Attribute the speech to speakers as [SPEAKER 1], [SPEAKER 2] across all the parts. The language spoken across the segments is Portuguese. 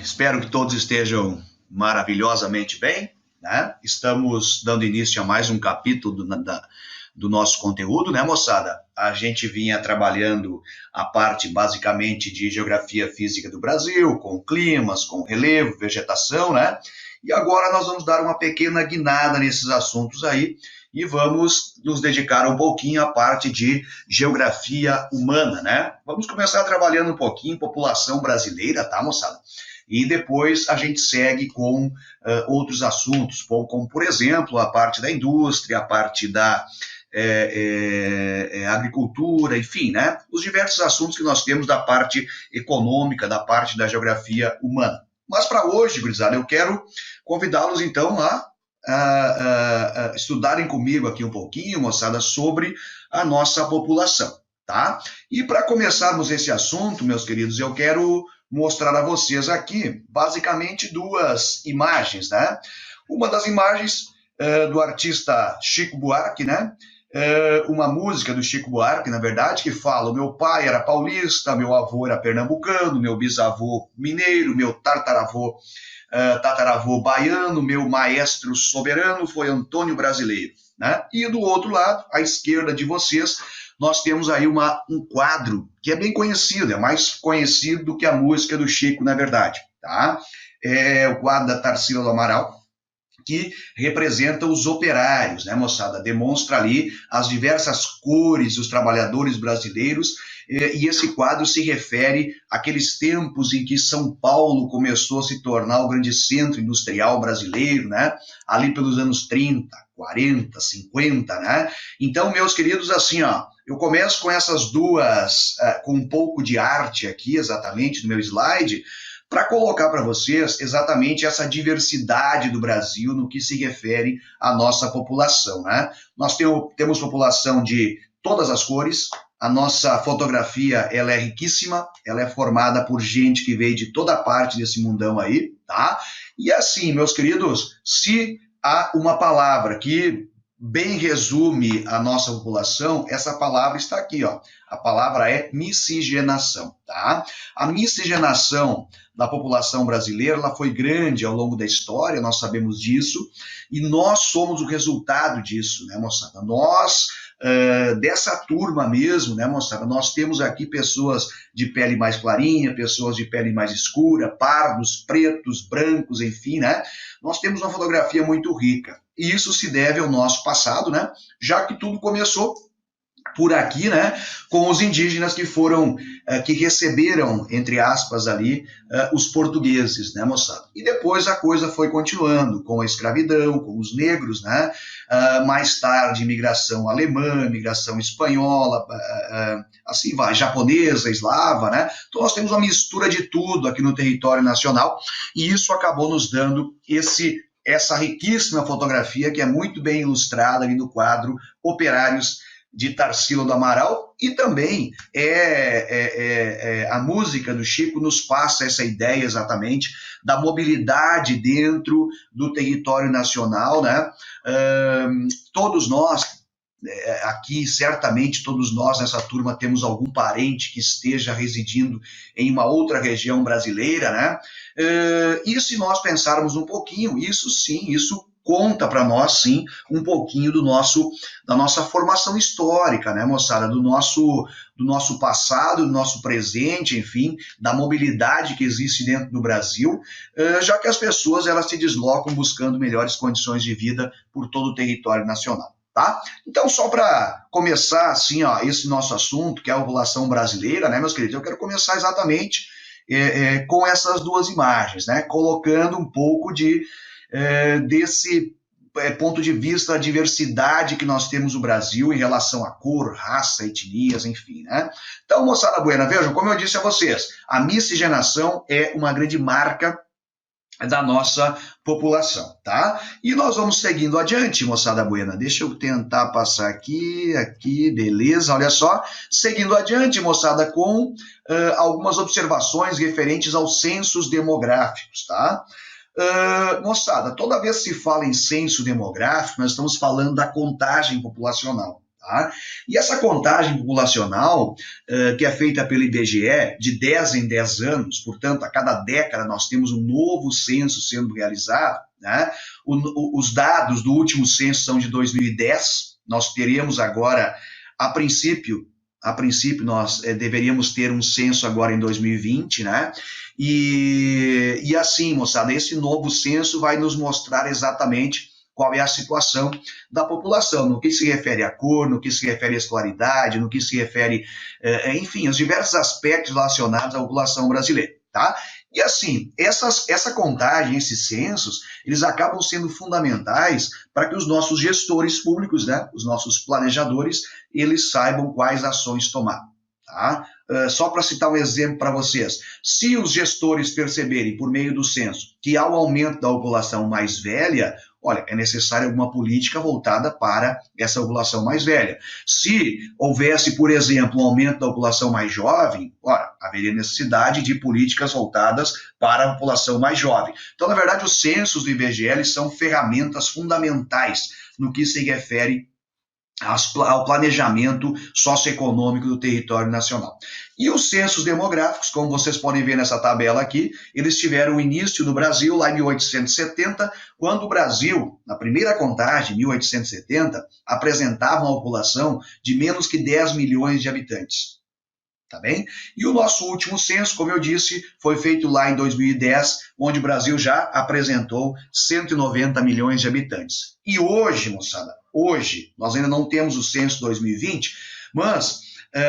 [SPEAKER 1] Espero que todos estejam maravilhosamente bem, né? Estamos dando início a mais um capítulo do nosso conteúdo, né, moçada? A gente vinha trabalhando a parte basicamente de geografia física do Brasil, com climas, com relevo, vegetação, né? E agora nós vamos dar uma pequena guinada nesses assuntos aí e vamos nos dedicar um pouquinho à parte de geografia humana, né? Vamos começar trabalhando um pouquinho população brasileira, tá, moçada? E depois a gente segue com outros assuntos, como, por exemplo, a parte da indústria, a parte da agricultura, enfim, né? Os diversos assuntos que nós temos da parte econômica, da parte da geografia humana. Mas para hoje, gurizada, eu quero convidá-los então a estudarem comigo aqui um pouquinho, moçada, sobre a nossa população, tá? E para começarmos esse assunto, meus queridos, eu quero mostrar a vocês aqui, basicamente, duas imagens, né? Uma das imagens do artista Chico Buarque, né? Uma música do Chico Buarque, na verdade, que fala: o meu pai era paulista, meu avô era pernambucano, meu bisavô mineiro, meu tataravô baiano, meu maestro soberano foi Antônio Brasileiro, né? E do outro lado, à esquerda de vocês, nós temos aí um quadro que é bem conhecido, é mais conhecido do que a música do Chico, na verdade, tá? É o quadro da Tarsila do Amaral, que representa os operários, né, moçada? Demonstra ali as diversas cores dos trabalhadores brasileiros, e esse quadro se refere àqueles tempos em que São Paulo começou a se tornar o grande centro industrial brasileiro, né? Ali pelos anos 30, 40, 50, né? Então, meus queridos, assim, ó, eu começo com essas duas, com um pouco de arte aqui, exatamente, no meu slide, para colocar para vocês exatamente essa diversidade do Brasil no que se refere à nossa população, né? Nós temos população de todas as cores, a nossa fotografia ela é riquíssima, ela é formada por gente que veio de toda parte desse mundão aí, tá? E assim, meus queridos, se há uma palavra que bem resume a nossa população, essa palavra está aqui, ó. A palavra é miscigenação, tá? A miscigenação da população brasileira, ela foi grande ao longo da história, nós sabemos disso, e nós somos o resultado disso, né, moçada? Nós, dessa turma mesmo, né, moçada, nós temos aqui pessoas de pele mais clarinha, pessoas de pele mais escura, pardos, pretos, brancos, enfim, né? Nós temos uma fotografia muito rica. E isso se deve ao nosso passado, né? Já que tudo começou por aqui, né, com os indígenas que receberam, entre aspas, ali, os portugueses, né, moçada? E depois a coisa foi continuando, com a escravidão, com os negros, né? Mais tarde, imigração alemã, imigração espanhola, assim vai, japonesa, eslava, né? Então nós temos uma mistura de tudo aqui no território nacional, e isso acabou nos dando essa riquíssima fotografia que é muito bem ilustrada ali no quadro Operários de Tarsila do Amaral, e também a música do Chico nos passa essa ideia exatamente da mobilidade dentro do território nacional, né? Todos nós aqui, certamente todos nós nessa turma temos algum parente que esteja residindo em uma outra região brasileira, né? E se nós pensarmos um pouquinho, isso sim, isso conta para nós, sim, um pouquinho da nossa formação histórica, né, moçada? Do nosso passado, do nosso presente, enfim, da mobilidade que existe dentro do Brasil, já que as pessoas elas se deslocam buscando melhores condições de vida por todo o território nacional, tá? Então, só para começar, assim, ó, esse nosso assunto, que é a população brasileira, né, meus queridos, eu quero começar exatamente com essas duas imagens, né, colocando um pouco desse ponto de vista da diversidade que nós temos no Brasil em relação a cor, raça, etnias, enfim, né? Então, moçada buena, vejam, como eu disse a vocês, a miscigenação é uma grande marca da nossa população, tá? E nós vamos seguindo adiante, moçada buena. Deixa eu tentar passar aqui, beleza, olha só. Seguindo adiante, moçada, com algumas observações referentes aos censos demográficos, tá? Moçada, toda vez que se fala em censo demográfico, nós estamos falando da contagem populacional, Tá? E essa contagem populacional, que é feita pelo IBGE, de 10 em 10 anos, portanto, a cada década nós temos um novo censo sendo realizado, né? Os dados do último censo são de 2010, nós teremos agora, a princípio nós deveríamos ter um censo agora em 2020, né? E assim, moçada, esse novo censo vai nos mostrar exatamente qual é a situação da população, no que se refere à cor, no que se refere à escolaridade, no que se refere, enfim, os diversos aspectos relacionados à população brasileira, tá? E assim, essa contagem, esses censos, eles acabam sendo fundamentais para que os nossos gestores públicos, né, os nossos planejadores, eles saibam quais ações tomar, tá? Só para citar um exemplo para vocês, se os gestores perceberem, por meio do censo, que há um aumento da população mais velha, olha, é necessária alguma política voltada para essa população mais velha. Se houvesse, por exemplo, um aumento da população mais jovem, olha, haveria necessidade de políticas voltadas para a população mais jovem. Então, na verdade, os censos do IBGE são ferramentas fundamentais no que se refere ao planejamento socioeconômico do território nacional. E os censos demográficos, como vocês podem ver nessa tabela aqui, eles tiveram início no Brasil lá em 1870, quando o Brasil, na primeira contagem, 1870, apresentava uma população de menos que 10 milhões de habitantes. Tá bem? E o nosso último censo, como eu disse, foi feito lá em 2010, onde o Brasil já apresentou 190 milhões de habitantes. E hoje, moçada, hoje, nós ainda não temos o censo 2020, mas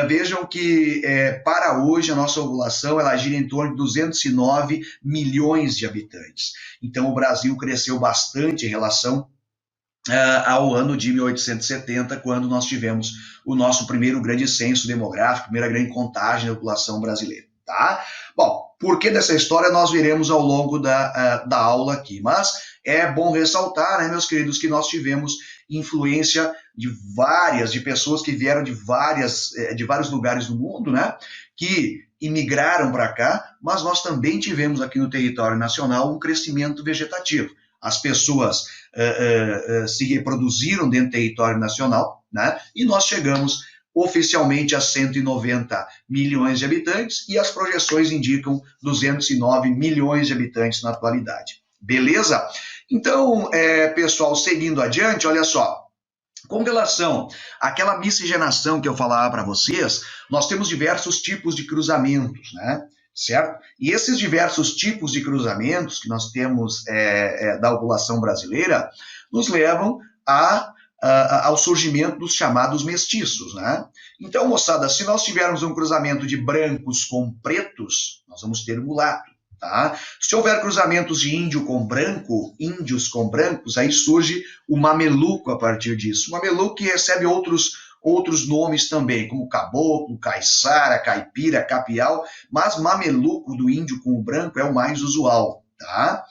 [SPEAKER 1] vejam que para hoje a nossa população ela gira em torno de 209 milhões de habitantes. Então o Brasil cresceu bastante em relação ao ano de 1870, quando nós tivemos o nosso primeiro grande censo demográfico, primeira grande contagem da população brasileira. Tá? Bom, por que dessa história nós veremos ao longo da aula aqui, mas é bom ressaltar, né, meus queridos, que nós tivemos influência de pessoas que vieram de vários lugares do mundo, né, que imigraram para cá, mas nós também tivemos aqui no território nacional um crescimento vegetativo. As pessoas se reproduziram dentro do território nacional, né? E nós chegamos oficialmente a 190 milhões de habitantes e as projeções indicam 209 milhões de habitantes na atualidade. Beleza? Então, pessoal, seguindo adiante, olha só. Com relação àquela miscigenação que eu falava para vocês, nós temos diversos tipos de cruzamentos, né? Certo? E esses diversos tipos de cruzamentos que nós temos da população brasileira nos levam ao surgimento dos chamados mestiços, né? Então, moçada, se nós tivermos um cruzamento de brancos com pretos, nós vamos ter mulato, tá? Se houver cruzamentos de índios com brancos, aí surge o mameluco a partir disso. O mameluco que recebe outros nomes também, como caboclo, caiçara, caipira, capial, mas mameluco do índio com o branco é o mais usual, tá?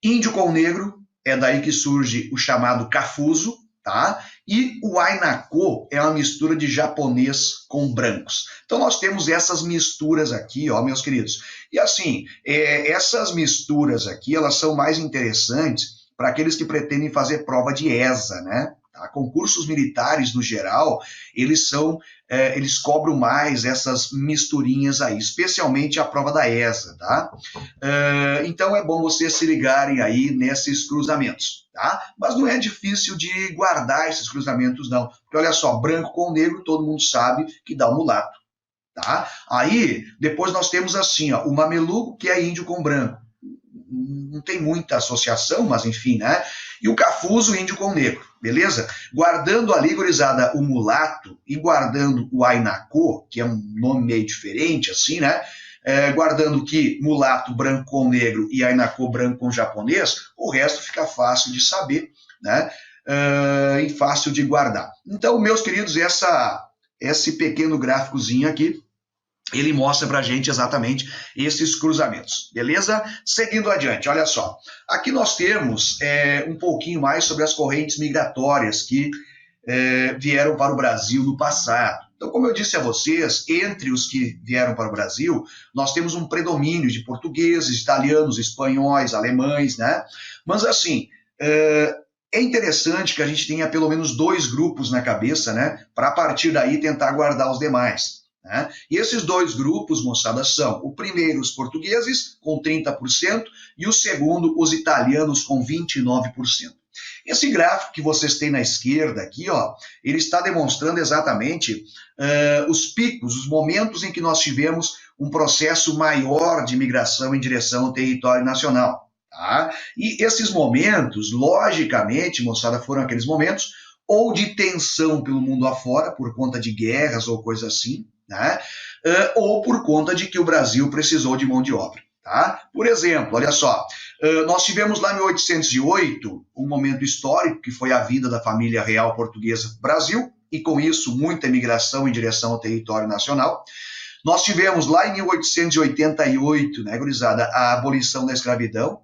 [SPEAKER 1] Índio com o negro, é daí que surge o chamado cafuso, tá? E o Ainacô é uma mistura de japonês com brancos. Então nós temos essas misturas aqui, ó, meus queridos. E assim, essas misturas aqui, elas são mais interessantes para aqueles que pretendem fazer prova de ESA, né? Tá? Concursos militares, no geral, eles cobram mais essas misturinhas aí, especialmente a prova da ESA, tá? Então é bom vocês se ligarem aí nesses cruzamentos, tá? Mas não é difícil de guardar esses cruzamentos, não. Porque olha só, branco com negro, todo mundo sabe que dá um mulato, tá? Aí, depois nós temos assim, ó, o mameluco, que é índio com branco. Não tem muita associação, mas enfim, né? E o cafuso, índio com negro, beleza? Guardando ali, gurizada, o mulato e guardando o Ainacô, que é um nome meio diferente, assim, né? Guardando que mulato branco com negro e Ainacô branco com japonês, o resto fica fácil de saber, né? E fácil de guardar. Então, meus queridos, esse pequeno gráficozinho aqui, ele mostra para a gente exatamente esses cruzamentos, beleza? Seguindo adiante, olha só. Aqui nós temos um pouquinho mais sobre as correntes migratórias que vieram para o Brasil no passado. Então, como eu disse a vocês, entre os que vieram para o Brasil, nós temos um predomínio de portugueses, italianos, espanhóis, alemães, né? Mas, assim, é interessante que a gente tenha pelo menos 2 grupos na cabeça, né? Para a partir daí tentar guardar os demais. Né? E esses 2 grupos, moçada, são o primeiro, os portugueses, com 30%, e o segundo, os italianos, com 29%. Esse gráfico que vocês têm na esquerda aqui, ó, ele está demonstrando exatamente os picos, os momentos em que nós tivemos um processo maior de migração em direção ao território nacional. Tá? E esses momentos, logicamente, moçada, foram aqueles momentos ou de tensão pelo mundo afora, por conta de guerras ou coisa assim, né? Ou por conta de que o Brasil precisou de mão de obra. Tá? Por exemplo, olha só, nós tivemos lá em 1808 um momento histórico, que foi a vinda da família real portuguesa para o Brasil, e com isso muita imigração em direção ao território nacional. Nós tivemos lá em 1888, né, gurizada, a abolição da escravidão,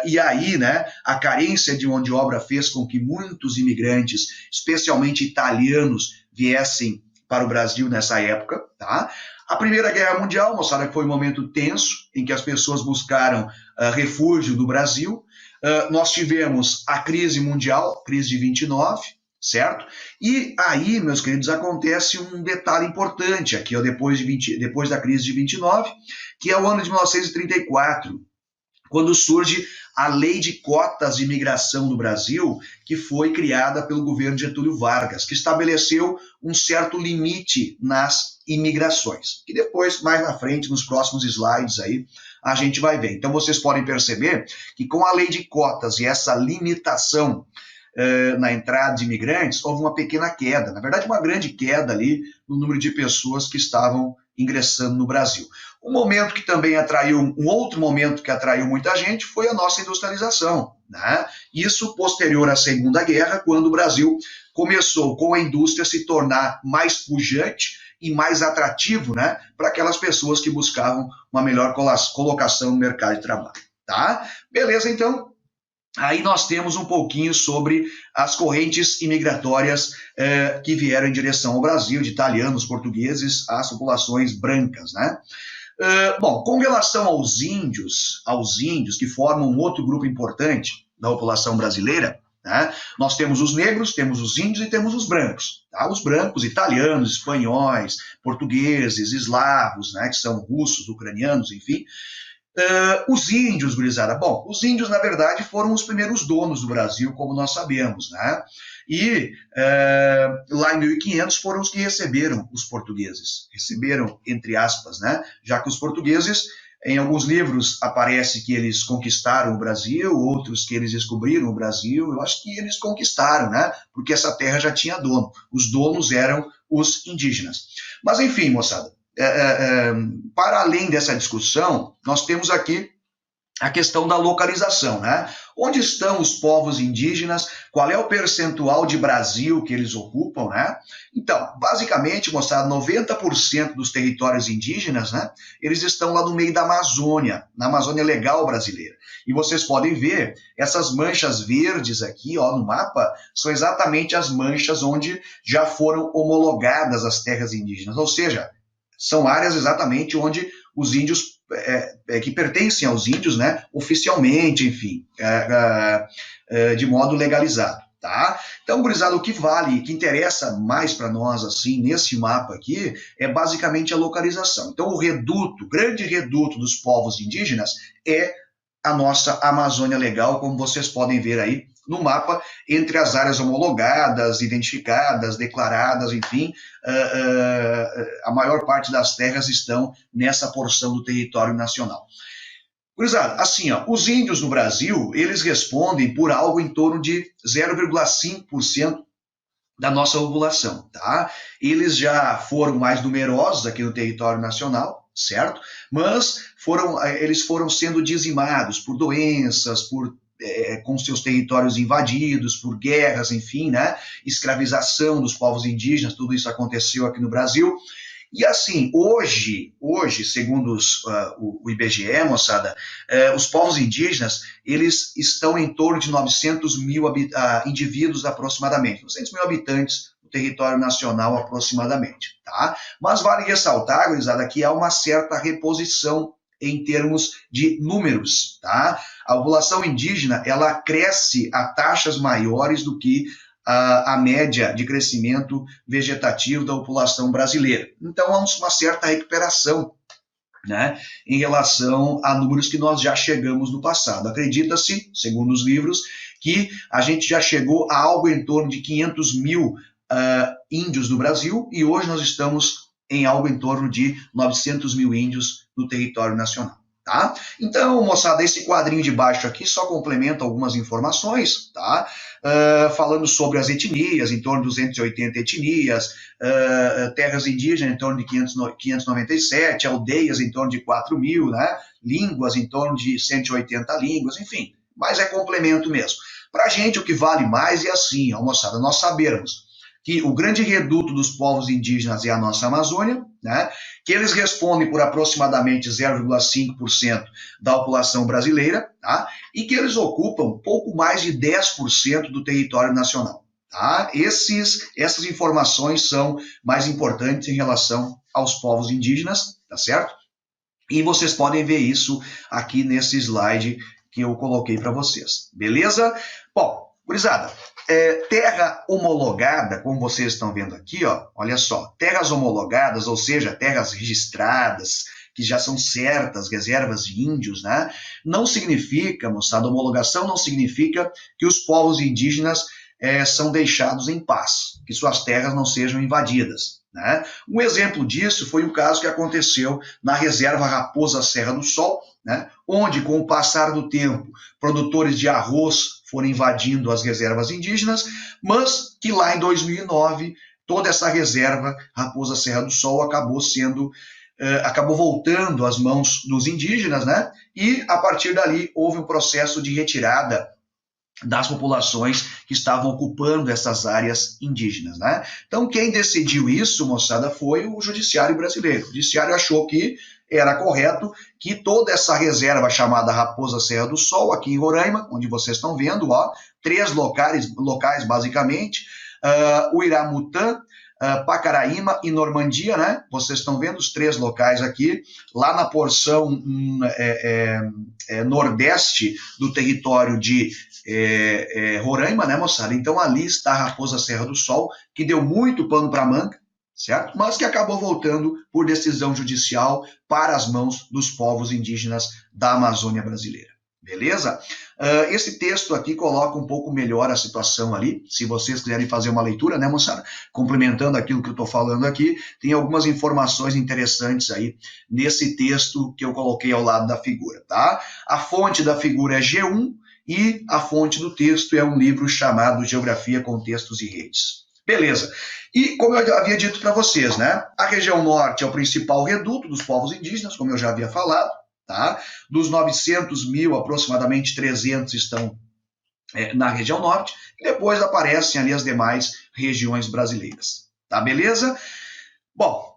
[SPEAKER 1] e aí, né, a carência de mão de obra fez com que muitos imigrantes, especialmente italianos, viessem para o Brasil nessa época, tá? A Primeira Guerra Mundial, moçada, que foi um momento tenso, em que as pessoas buscaram refúgio no Brasil. Nós tivemos a crise mundial, crise de 29, certo? E aí, meus queridos, acontece um detalhe importante aqui, ó, depois da crise de 29, que é o ano de 1934, quando surge a Lei de Cotas de Imigração no Brasil, que foi criada pelo governo Getúlio Vargas, que estabeleceu um certo limite nas imigrações, que depois, mais na frente, nos próximos slides aí, a gente vai ver. Então, vocês podem perceber que com a Lei de Cotas e essa limitação na entrada de imigrantes, houve uma pequena queda, na verdade uma grande queda ali no número de pessoas que estavam ingressando no Brasil. Um momento que também atraiu, um outro momento que atraiu muita gente foi a nossa industrialização, né? Isso posterior à Segunda Guerra, quando o Brasil começou com a indústria a se tornar mais pujante e mais atrativo, né, para aquelas pessoas que buscavam uma melhor colocação no mercado de trabalho, tá? Beleza, então? Aí nós temos um pouquinho sobre as correntes imigratórias que vieram em direção ao Brasil, de italianos, portugueses, às populações brancas, né? Bom, com relação aos índios, que formam um outro grupo importante da população brasileira, né? Nós temos os negros, temos os índios e temos os brancos. Tá? Os brancos, italianos, espanhóis, portugueses, eslavos, né? Que são russos, ucranianos, enfim. Os índios, gurizada. Bom, os índios, na verdade, foram os primeiros donos do Brasil, como nós sabemos, né? E lá em 1500 foram os que receberam os portugueses. Receberam, entre aspas, né? Já que os portugueses, em alguns livros, aparece que eles conquistaram o Brasil, outros que eles descobriram o Brasil. Eu acho que eles conquistaram, né? Porque essa terra já tinha dono. Os donos eram os indígenas. Mas, enfim, moçada. Para além dessa discussão, nós temos aqui a questão da localização, né? Onde estão os povos indígenas? Qual é o percentual de Brasil que eles ocupam, né? Então, basicamente, moçada, 90% dos territórios indígenas, né? Eles estão lá no meio da Amazônia, na Amazônia Legal brasileira. E vocês podem ver, essas manchas verdes aqui, ó, no mapa, são exatamente as manchas onde já foram homologadas as terras indígenas, ou seja, são áreas exatamente onde os índios, que pertencem aos índios, né, oficialmente, enfim, de modo legalizado, tá? Então, gurizada, o que vale, o que interessa mais para nós, assim, nesse mapa aqui, é basicamente a localização. Então, o grande reduto dos povos indígenas é a nossa Amazônia Legal, como vocês podem ver aí no mapa, entre as áreas homologadas, identificadas, declaradas, enfim, a maior parte das terras estão nessa porção do território nacional. Gurizada, assim, ó, os índios no Brasil, eles respondem por algo em torno de 0,5% da nossa população, tá? Eles já foram mais numerosos aqui no território nacional, certo? Mas eles foram sendo dizimados por doenças, com seus territórios invadidos, por guerras, enfim, né? Escravização dos povos indígenas, tudo isso aconteceu aqui no Brasil. E assim, hoje segundo o IBGE, moçada, os povos indígenas, eles estão em torno de 900 mil indivíduos aproximadamente, 900 mil habitantes no território nacional aproximadamente, tá? Mas vale ressaltar, gurizada, que há uma certa reposição em termos de números, tá? A população indígena, ela cresce a taxas maiores do que a média de crescimento vegetativo da população brasileira. Então, há uma certa recuperação, né, em relação a números que nós já chegamos no passado. Acredita-se, segundo os livros, que a gente já chegou a algo em torno de 500 mil índios no Brasil, e hoje nós estamos em algo em torno de 900 mil índios no território nacional. Tá? Então, moçada, esse quadrinho de baixo aqui só complementa algumas informações, tá? Falando sobre as etnias, em torno de 280 etnias, terras indígenas em torno de 597, aldeias em torno de 4.000, né? Línguas em torno de 180 línguas, enfim, mas é complemento mesmo. Para a gente, o que vale mais é assim, ó, moçada, nós sabermos que o grande reduto dos povos indígenas é a nossa Amazônia, né? Que eles respondem por aproximadamente 0,5% da população brasileira, tá? E que eles ocupam pouco mais de 10% do território nacional. Tá? Essas informações são mais importantes em relação aos povos indígenas, tá certo? E vocês podem ver isso aqui nesse slide que eu coloquei para vocês, beleza? Bom, gurizada, terra homologada, como vocês estão vendo aqui, ó, olha só, terras homologadas, ou seja, terras registradas, que já são certas, reservas de índios, né? Não significa, moçada, homologação não significa que os povos indígenas são deixados em paz, que suas terras não sejam invadidas, né? Um exemplo disso foi o caso que aconteceu na reserva Raposa Serra do Sol, né? Onde, com o passar do tempo, produtores de arroz foram invadindo as reservas indígenas, mas que lá em 2009, toda essa reserva Raposa Serra do Sol acabou voltando às mãos dos indígenas, né? E, a partir dali, houve um processo de retirada das populações que estavam ocupando essas áreas indígenas, né? Então, quem decidiu isso, moçada, foi o judiciário brasileiro. O judiciário achou que era correto que toda essa reserva chamada Raposa Serra do Sol, aqui em Roraima, onde vocês estão vendo, ó, 3 locais basicamente, o Iramutã, Pacaraíma e Normandia, né? Vocês estão vendo os 3 locais aqui, lá na porção nordeste do território de Roraima, né, moçada? Então ali está a Raposa Serra do Sol, que deu muito pano para manga, certo? Mas que acabou voltando por decisão judicial para as mãos dos povos indígenas da Amazônia brasileira. Beleza? Esse texto aqui coloca um pouco melhor a situação ali, se vocês quiserem fazer uma leitura, né, moçada? Complementando aquilo que eu estou falando aqui, tem algumas informações interessantes aí nesse texto que eu coloquei ao lado da figura, tá? A fonte da figura é G1 e a fonte do texto é um livro chamado Geografia, Contextos e Redes. Beleza. E como eu havia dito para vocês, né? A região norte é o principal reduto dos povos indígenas, como eu já havia falado. Tá? Dos 900 mil, aproximadamente 300 estão na região norte, e depois aparecem ali as demais regiões brasileiras. Tá, beleza? Bom,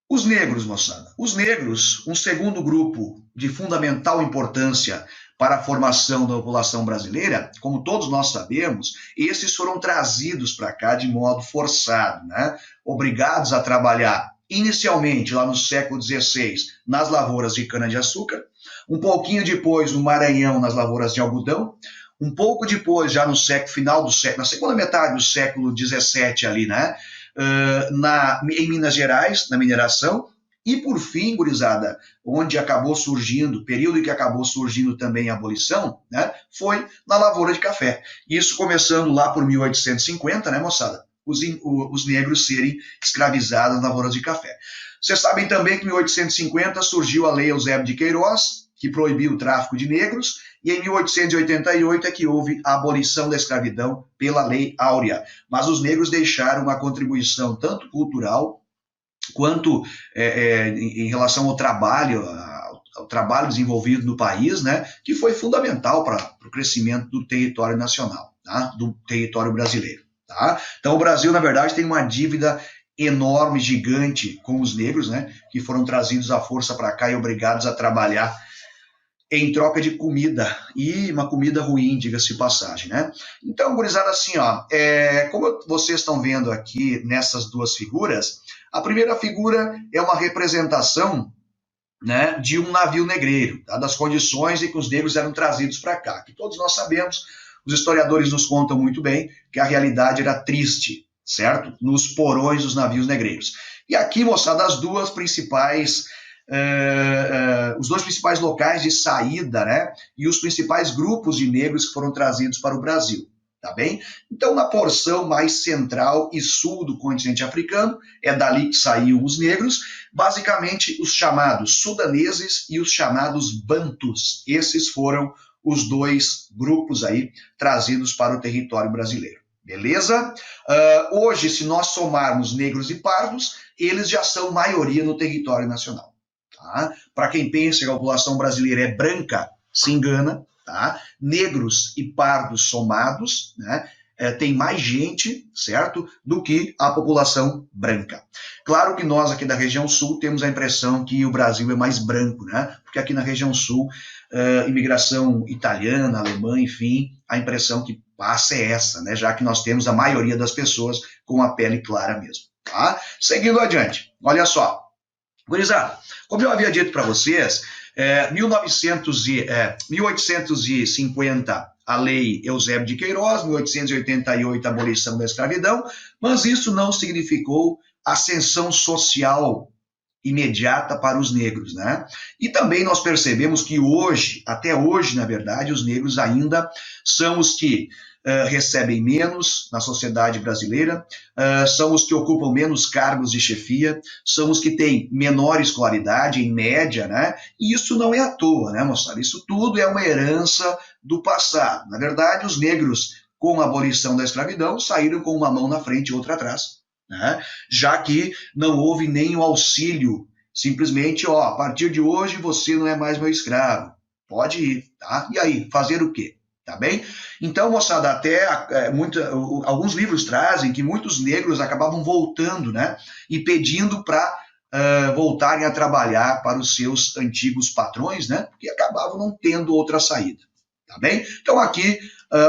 [SPEAKER 1] os negros, moçada. Os negros, um segundo grupo de fundamental importância para a formação da população brasileira, como todos nós sabemos, esses foram trazidos para cá de modo forçado, né? Obrigados a trabalhar inicialmente, lá no século XVI, nas lavouras de cana-de-açúcar, um pouquinho depois no Maranhão, nas lavouras de algodão, um pouco depois, já no final do século, na segunda metade do século XVII ali, né, em Minas Gerais, na mineração, e por fim, gurizada, onde acabou surgindo, período em que acabou surgindo também a abolição, né, foi na lavoura de café. Isso começando lá por 1850, né, moçada? Os negros serem escravizados nas lavouras de café. Vocês sabem também que em 1850 surgiu a Lei Eusébio de Queiroz, que proibiu o tráfico de negros, e em 1888 é que houve a abolição da escravidão pela Lei Áurea. Mas os negros deixaram uma contribuição tanto cultural quanto em relação ao trabalho desenvolvido no país, né, que foi fundamental para o crescimento do território nacional, tá? Do território brasileiro. Tá? Então o Brasil, na verdade, tem uma dívida enorme, gigante com os negros, né, que foram trazidos à força para cá e obrigados a trabalhar em troca de comida, e uma comida ruim, diga-se de passagem, né? Então, gurizada, assim, ó, como vocês estão vendo aqui nessas duas figuras, a primeira figura é uma representação né, de um navio negreiro, tá, das condições em que os negros eram trazidos para cá, que todos nós sabemos, os historiadores nos contam muito bem, que a realidade era triste, certo? Nos porões dos navios negreiros. E aqui, moçada, os dois principais locais de saída, né, e os principais grupos de negros que foram trazidos para o Brasil. Tá bem? Então, na porção mais central e sul do continente africano, é dali que saíam os negros, basicamente os chamados sudaneses e os chamados bantus. Esses foram os dois grupos aí trazidos para o território brasileiro. Beleza? Hoje, se nós somarmos negros e pardos, eles já são maioria no território nacional. Tá? Para quem pensa que a população brasileira é branca, se engana. Tá? Negros e pardos somados, né? Tem mais gente, certo, do que a população branca. Claro que nós aqui da região sul temos a impressão que o Brasil é mais branco, né? Porque aqui na região sul, imigração italiana, alemã, enfim, a impressão que passa é essa, né? Já que nós temos a maioria das pessoas com a pele clara mesmo. Tá? Seguindo adiante, olha só. Gurizada, como eu havia dito para vocês, 1850, a Lei Eusébio de Queiroz, 1888, a abolição da escravidão, mas isso não significou ascensão social imediata para os negros, né? E também nós percebemos que hoje, até hoje, na verdade, os negros ainda são os que recebem menos na sociedade brasileira, são os que ocupam menos cargos de chefia, são os que têm menor escolaridade, em média, né? E isso não é à toa, né, moçada? Isso tudo é uma herança do passado. Na verdade, os negros, com a abolição da escravidão, saíram com uma mão na frente e outra atrás, né? Já que não houve nem o auxílio, simplesmente, ó, a partir de hoje você não é mais meu escravo, pode ir, tá? E aí, fazer o quê? Tá bem? Então, moçada, até alguns livros trazem que muitos negros acabavam voltando, né? E pedindo para voltarem a trabalhar para os seus antigos patrões, né? Porque acabavam não tendo outra saída. Tá bem? Então, aqui,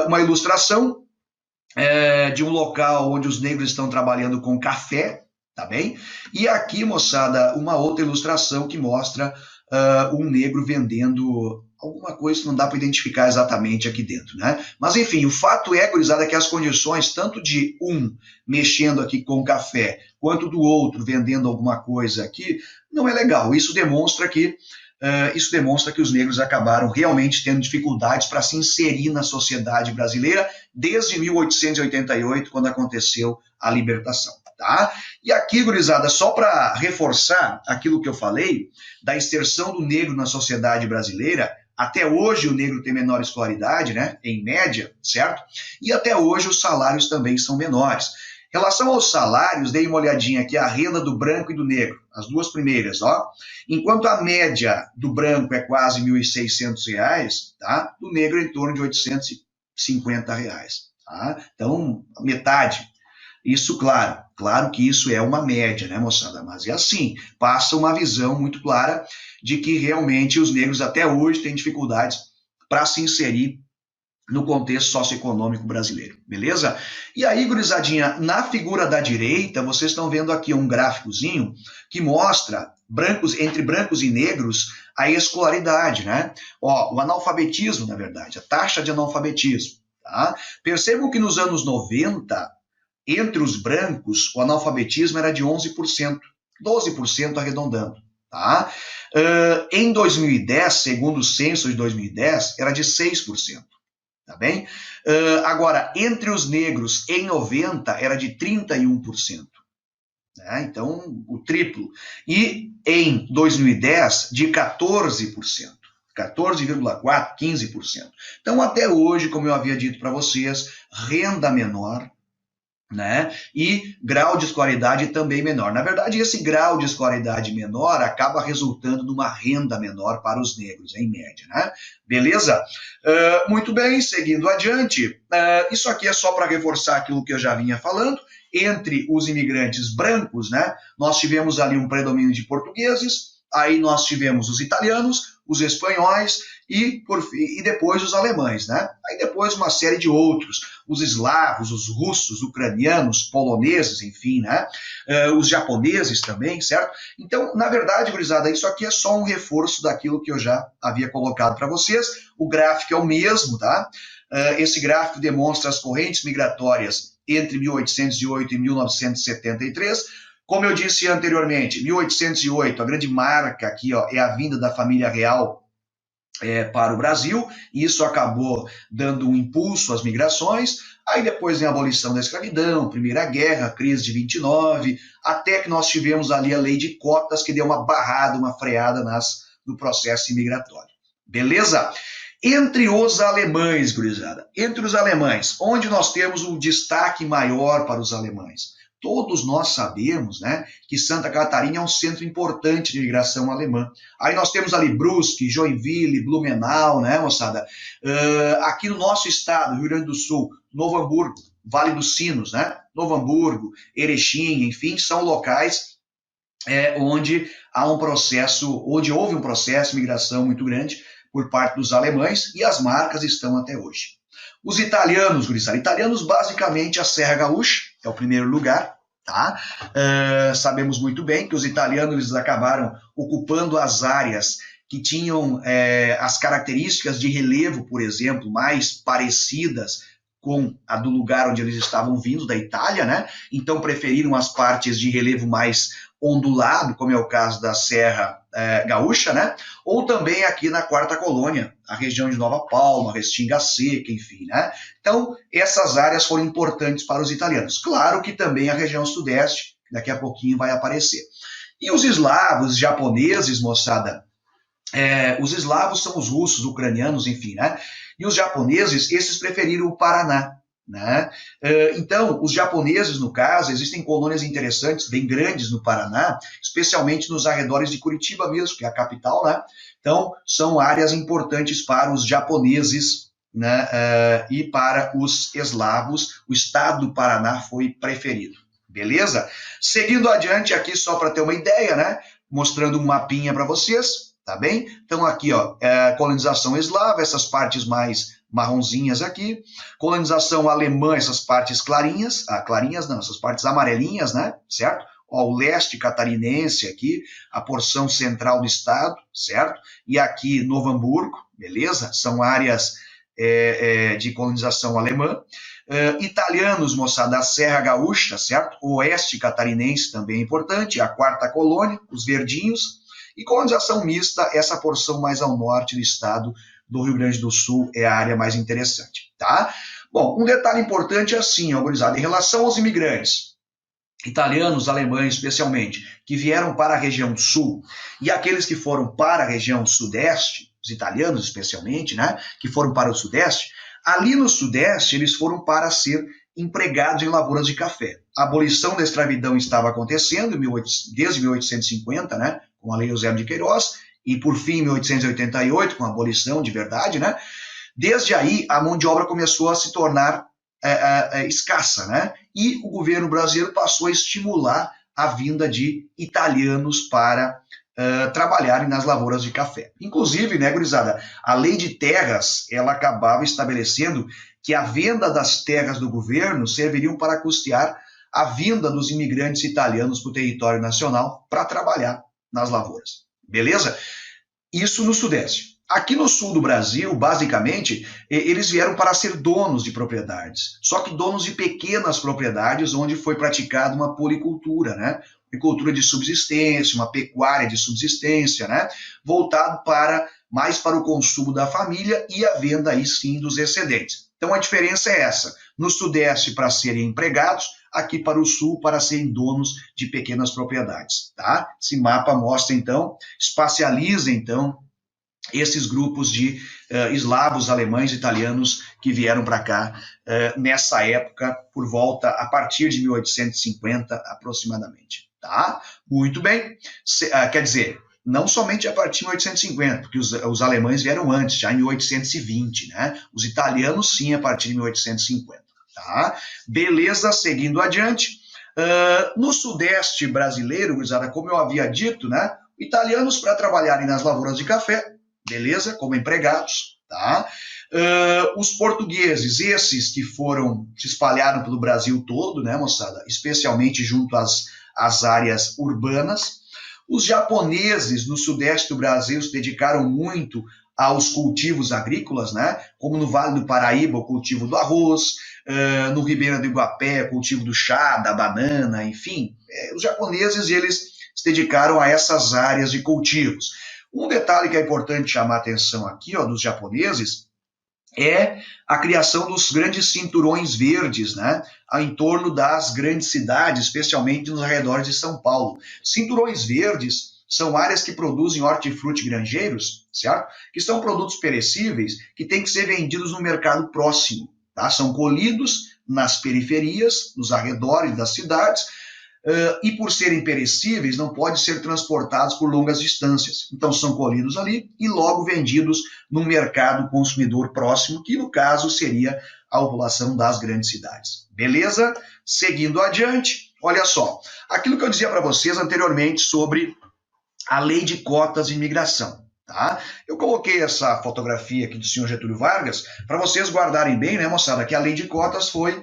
[SPEAKER 1] uma ilustração de um local onde os negros estão trabalhando com café, tá bem? E aqui, moçada, uma outra ilustração que mostra um negro vendendo alguma coisa que não dá para identificar exatamente aqui dentro, né? Mas, enfim, o fato é, gurizada, que as condições, tanto de um mexendo aqui com café, quanto do outro vendendo alguma coisa aqui, não é legal. Isso demonstra que os negros acabaram realmente tendo dificuldades para se inserir na sociedade brasileira desde 1888, quando aconteceu a libertação. Tá? E aqui, gurizada, só para reforçar aquilo que eu falei, da inserção do negro na sociedade brasileira, até hoje o negro tem menor escolaridade, né, em média, certo? E até hoje os salários também são menores. Em relação aos salários, dei uma olhadinha aqui, a renda do branco e do negro, as duas primeiras, ó. Enquanto a média do branco é quase R$ 1.600, tá? Do negro é em torno de R$ 850, tá? Então, metade. Isso, claro que isso é uma média, né, moçada? Mas é assim, passa uma visão muito clara de que realmente os negros até hoje têm dificuldades para se inserir no contexto socioeconômico brasileiro, beleza? E aí, gurizadinha, na figura da direita, vocês estão vendo aqui um gráficozinho que mostra entre brancos e negros a escolaridade, né? Ó, o analfabetismo, na verdade, a taxa de analfabetismo, tá? Percebam que nos anos 90, entre os brancos, o analfabetismo era de 11%, 12% arredondando. Tá? Em 2010, segundo o censo de 2010, era de 6%. Tá bem? Agora, entre os negros, em 90, era de 31%. Né? Então, o triplo. E em 2010, de 14%. 14,4%, 15%. Então, até hoje, como eu havia dito para vocês, renda menor, né? E grau de escolaridade também menor. Na verdade, esse grau de escolaridade menor acaba resultando numa renda menor para os negros, em média, né? Beleza? Muito bem, seguindo adiante. Isso aqui é só para reforçar aquilo que eu já vinha falando. Entre os imigrantes brancos, né? Nós tivemos ali um predomínio de portugueses, aí nós tivemos os italianos, os espanhóis e depois os alemães, né? Aí depois uma série de outros, os eslavos, os russos, ucranianos, poloneses, enfim, né? Os japoneses também, certo? Então, na verdade, gurizada, isso aqui é só um reforço daquilo que eu já havia colocado para vocês. O gráfico é o mesmo, tá? Esse gráfico demonstra as correntes migratórias entre 1808 e 1973. Como eu disse anteriormente, 1808, a grande marca aqui, ó, é a vinda da família real para o Brasil, e isso acabou dando um impulso às migrações. Aí depois vem a abolição da escravidão, Primeira Guerra, crise de 29, até que nós tivemos ali a lei de cotas, que deu uma barrada, uma freada no processo imigratório. Beleza? Entre os alemães, gurizada, entre os alemães, onde nós temos um destaque maior para os alemães? Todos nós sabemos, né, que Santa Catarina é um centro importante de imigração alemã. Aí nós temos ali Brusque, Joinville, Blumenau, né, moçada? Aqui no nosso estado, Rio Grande do Sul, Novo Hamburgo, Vale dos Sinos, né? Novo Hamburgo, Erechim, enfim, são locais onde há um processo, onde houve um processo de migração muito grande por parte dos alemães, e as marcas estão até hoje. Os italianos, gurizada, italianos basicamente a Serra Gaúcha, é o primeiro lugar, tá? Sabemos muito bem que os italianos eles acabaram ocupando as áreas que tinham as características de relevo, por exemplo, mais parecidas com a do lugar onde eles estavam vindo, da Itália, né? Então preferiram as partes de relevo mais ondulado, como é o caso da Serra Gaúcha, né? Ou também aqui na Quarta Colônia, a região de Nova Palma, Restinga Seca, enfim, né? Então, essas áreas foram importantes para os italianos. Claro que também a região sudeste, daqui a pouquinho vai aparecer. E os eslavos, japoneses, moçada, os eslavos são os russos, ucranianos, enfim, né? E os japoneses, esses preferiram o Paraná, né? Então, os japoneses, no caso, existem colônias interessantes, bem grandes no Paraná, especialmente nos arredores de Curitiba mesmo, que é a capital, né? Então, são áreas importantes para os japoneses, né? E para os eslavos, o estado do Paraná foi preferido. Beleza? Seguindo adiante aqui, só para ter uma ideia, né? Mostrando um mapinha para vocês, tá bem? Então aqui, ó, colonização eslava, essas partes mais marronzinhas aqui, colonização alemã, essas partes clarinhas, clarinhas não, essas partes amarelinhas, né, certo? Ó, o leste catarinense aqui, a porção central do estado, certo? E aqui Novo Hamburgo, beleza? São áreas de colonização alemã. Italianos, moçada, da Serra Gaúcha, certo? O oeste catarinense também é importante, a quarta colônia, os verdinhos. E colonização mista, essa porção mais ao norte do estado do Rio Grande do Sul é a área mais interessante, tá? Bom, um detalhe importante é assim, ó, gurizada, em relação aos imigrantes, italianos, alemães especialmente, que vieram para a região sul, e aqueles que foram para a região sudeste, os italianos especialmente, né, que foram para o sudeste, ali no sudeste eles foram para ser empregados em lavouras de café. A abolição da escravidão estava acontecendo desde 1850, né, com a Lei Eusébio de Queiroz, e por fim, em 1888, com a abolição de verdade, né? Desde aí, a mão de obra começou a se tornar escassa, né? E o governo brasileiro passou a estimular a vinda de italianos para trabalharem nas lavouras de café. Inclusive, né, gurizada, a lei de terras, ela acabava estabelecendo que a venda das terras do governo serviriam para custear a vinda dos imigrantes italianos para o território nacional para trabalhar nas lavouras. Beleza? Isso no Sudeste. Aqui no sul do Brasil, basicamente, eles vieram para ser donos de propriedades. Só que donos de pequenas propriedades onde foi praticada uma policultura, né? Agricultura de subsistência, uma pecuária de subsistência, né? Voltado mais para o consumo da família e a venda aí sim dos excedentes. Então a diferença é essa. No Sudeste para serem empregados, aqui para o Sul para serem donos de pequenas propriedades, tá? Esse mapa mostra então, espacializa então esses grupos de eslavos, alemães, italianos que vieram para cá nessa época, por volta, a partir de 1850 aproximadamente, tá? Muito bem, quer dizer, não somente a partir de 1850, porque os alemães vieram antes, já em 1820, né? Os italianos sim a partir de 1850, tá? Beleza, seguindo adiante. No Sudeste brasileiro, como eu havia dito, né? Italianos para trabalharem nas lavouras de café, beleza? Como empregados, tá? Os portugueses, esses que se espalharam pelo Brasil todo, né, moçada? Especialmente junto às áreas urbanas. Os japoneses no sudeste do Brasil se dedicaram muito aos cultivos agrícolas, né? Como no Vale do Paraíba, o cultivo do arroz, no Ribeira do Iguapé, o cultivo do chá, da banana, enfim. Os japoneses, eles se dedicaram a essas áreas de cultivos. Um detalhe que é importante chamar a atenção aqui, ó, dos japoneses, é a criação dos grandes cinturões verdes, né, em torno das grandes cidades, especialmente nos arredores de São Paulo. Cinturões verdes são áreas que produzem hortifruti granjeiros, certo? Que são produtos perecíveis que têm que ser vendidos no mercado próximo, tá? São colhidos nas periferias, nos arredores das cidades, e por serem perecíveis, não podem ser transportados por longas distâncias. Então, são colhidos ali e logo vendidos no mercado consumidor próximo, que no caso seria a população das grandes cidades. Beleza? Seguindo adiante, olha só. Aquilo que eu dizia para vocês anteriormente sobre a lei de cotas de imigração. Tá? Eu coloquei essa fotografia aqui do senhor Getúlio Vargas para vocês guardarem bem, né, moçada, que a lei de cotas foi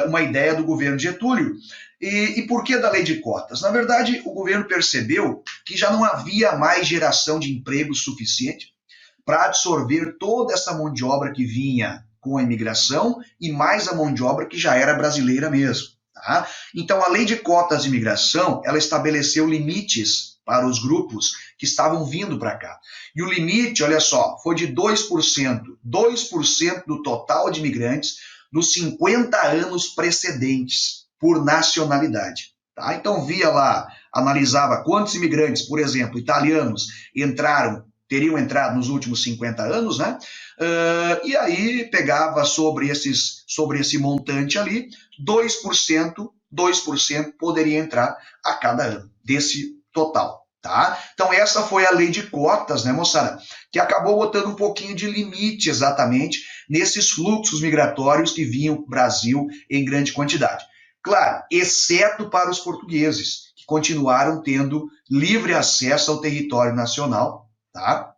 [SPEAKER 1] uma ideia do governo Getúlio. E por que da lei de cotas? Na verdade, o governo percebeu que já não havia mais geração de emprego suficiente para absorver toda essa mão de obra que vinha com a imigração e mais a mão de obra que já era brasileira mesmo. Tá? Então, a lei de cotas de imigração, ela estabeleceu limites para os grupos que estavam vindo para cá. E o limite, olha só, foi de 2%. 2% do total de imigrantes nos 50 anos precedentes, por nacionalidade. Tá? Então, via lá, analisava quantos imigrantes, por exemplo, italianos, teriam entrado nos últimos 50 anos, né? E aí pegava sobre esse montante ali, 2% poderia entrar a cada ano desse total. Tá? Então, essa foi a lei de cotas, né, moçada? Que acabou botando um pouquinho de limite exatamente nesses fluxos migratórios que vinham para o Brasil em grande quantidade. Claro, exceto para os portugueses, que continuaram tendo livre acesso ao território nacional, tá?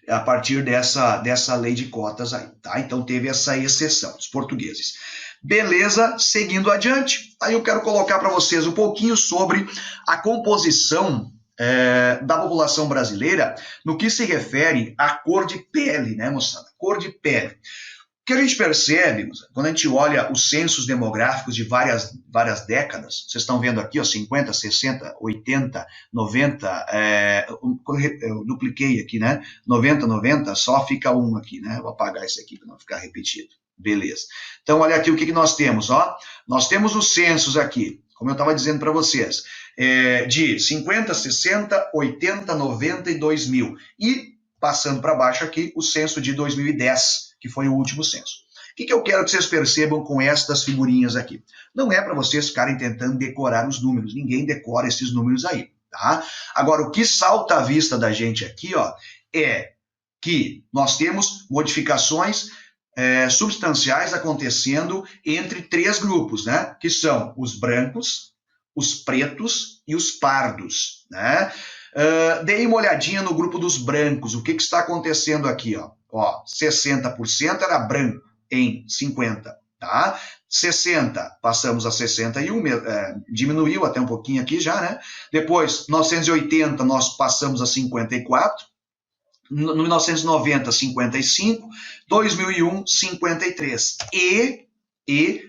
[SPEAKER 1] A partir dessa lei de cotas aí, tá? Então, teve essa exceção dos portugueses. Beleza, seguindo adiante, aí eu quero colocar para vocês um pouquinho sobre a composição da população brasileira no que se refere à cor de pele, né, moçada? Cor de pele. O que a gente percebe, quando a gente olha os censos demográficos de várias décadas, vocês estão vendo aqui, ó, 50, 60, 80, 90, eu dupliquei aqui, né? 90, 90, só fica um aqui, né? Vou apagar esse aqui para não ficar repetido. Beleza. Então, olha aqui o que nós temos, ó. Nós temos os censos aqui, como eu estava dizendo para vocês, de 50, 60, 80, 90 e 2000. E, passando para baixo aqui, o censo de 2010, que foi o último censo. O que eu quero que vocês percebam com estas figurinhas aqui? Não é para vocês ficarem tentando decorar os números. Ninguém decora esses números aí, tá? Agora, o que salta à vista da gente aqui, ó, é que nós temos modificações substanciais acontecendo entre três grupos, né? Que são os brancos, os pretos e os pardos, né? Dei uma olhadinha no grupo dos brancos. O que está acontecendo aqui, ó? 60% era branco em 50, tá? 60, passamos a 61, diminuiu até um pouquinho aqui já, né? Depois, 1980, nós passamos a 54. No 1990, 55, 2001, 53 e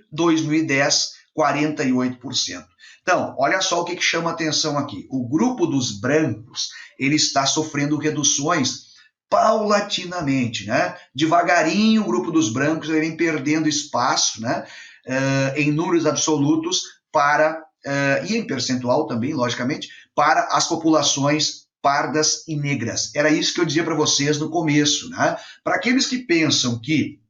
[SPEAKER 1] 2010, 48%. Então, olha só o que chama atenção aqui. O grupo dos brancos, ele está sofrendo reduções paulatinamente, né? Devagarinho, o grupo dos brancos ele vem perdendo espaço, né? Em números absolutos e em percentual também, logicamente, para as populações pardas e negras. Era isso que eu dizia para vocês no começo, né? Para aqueles que pensam que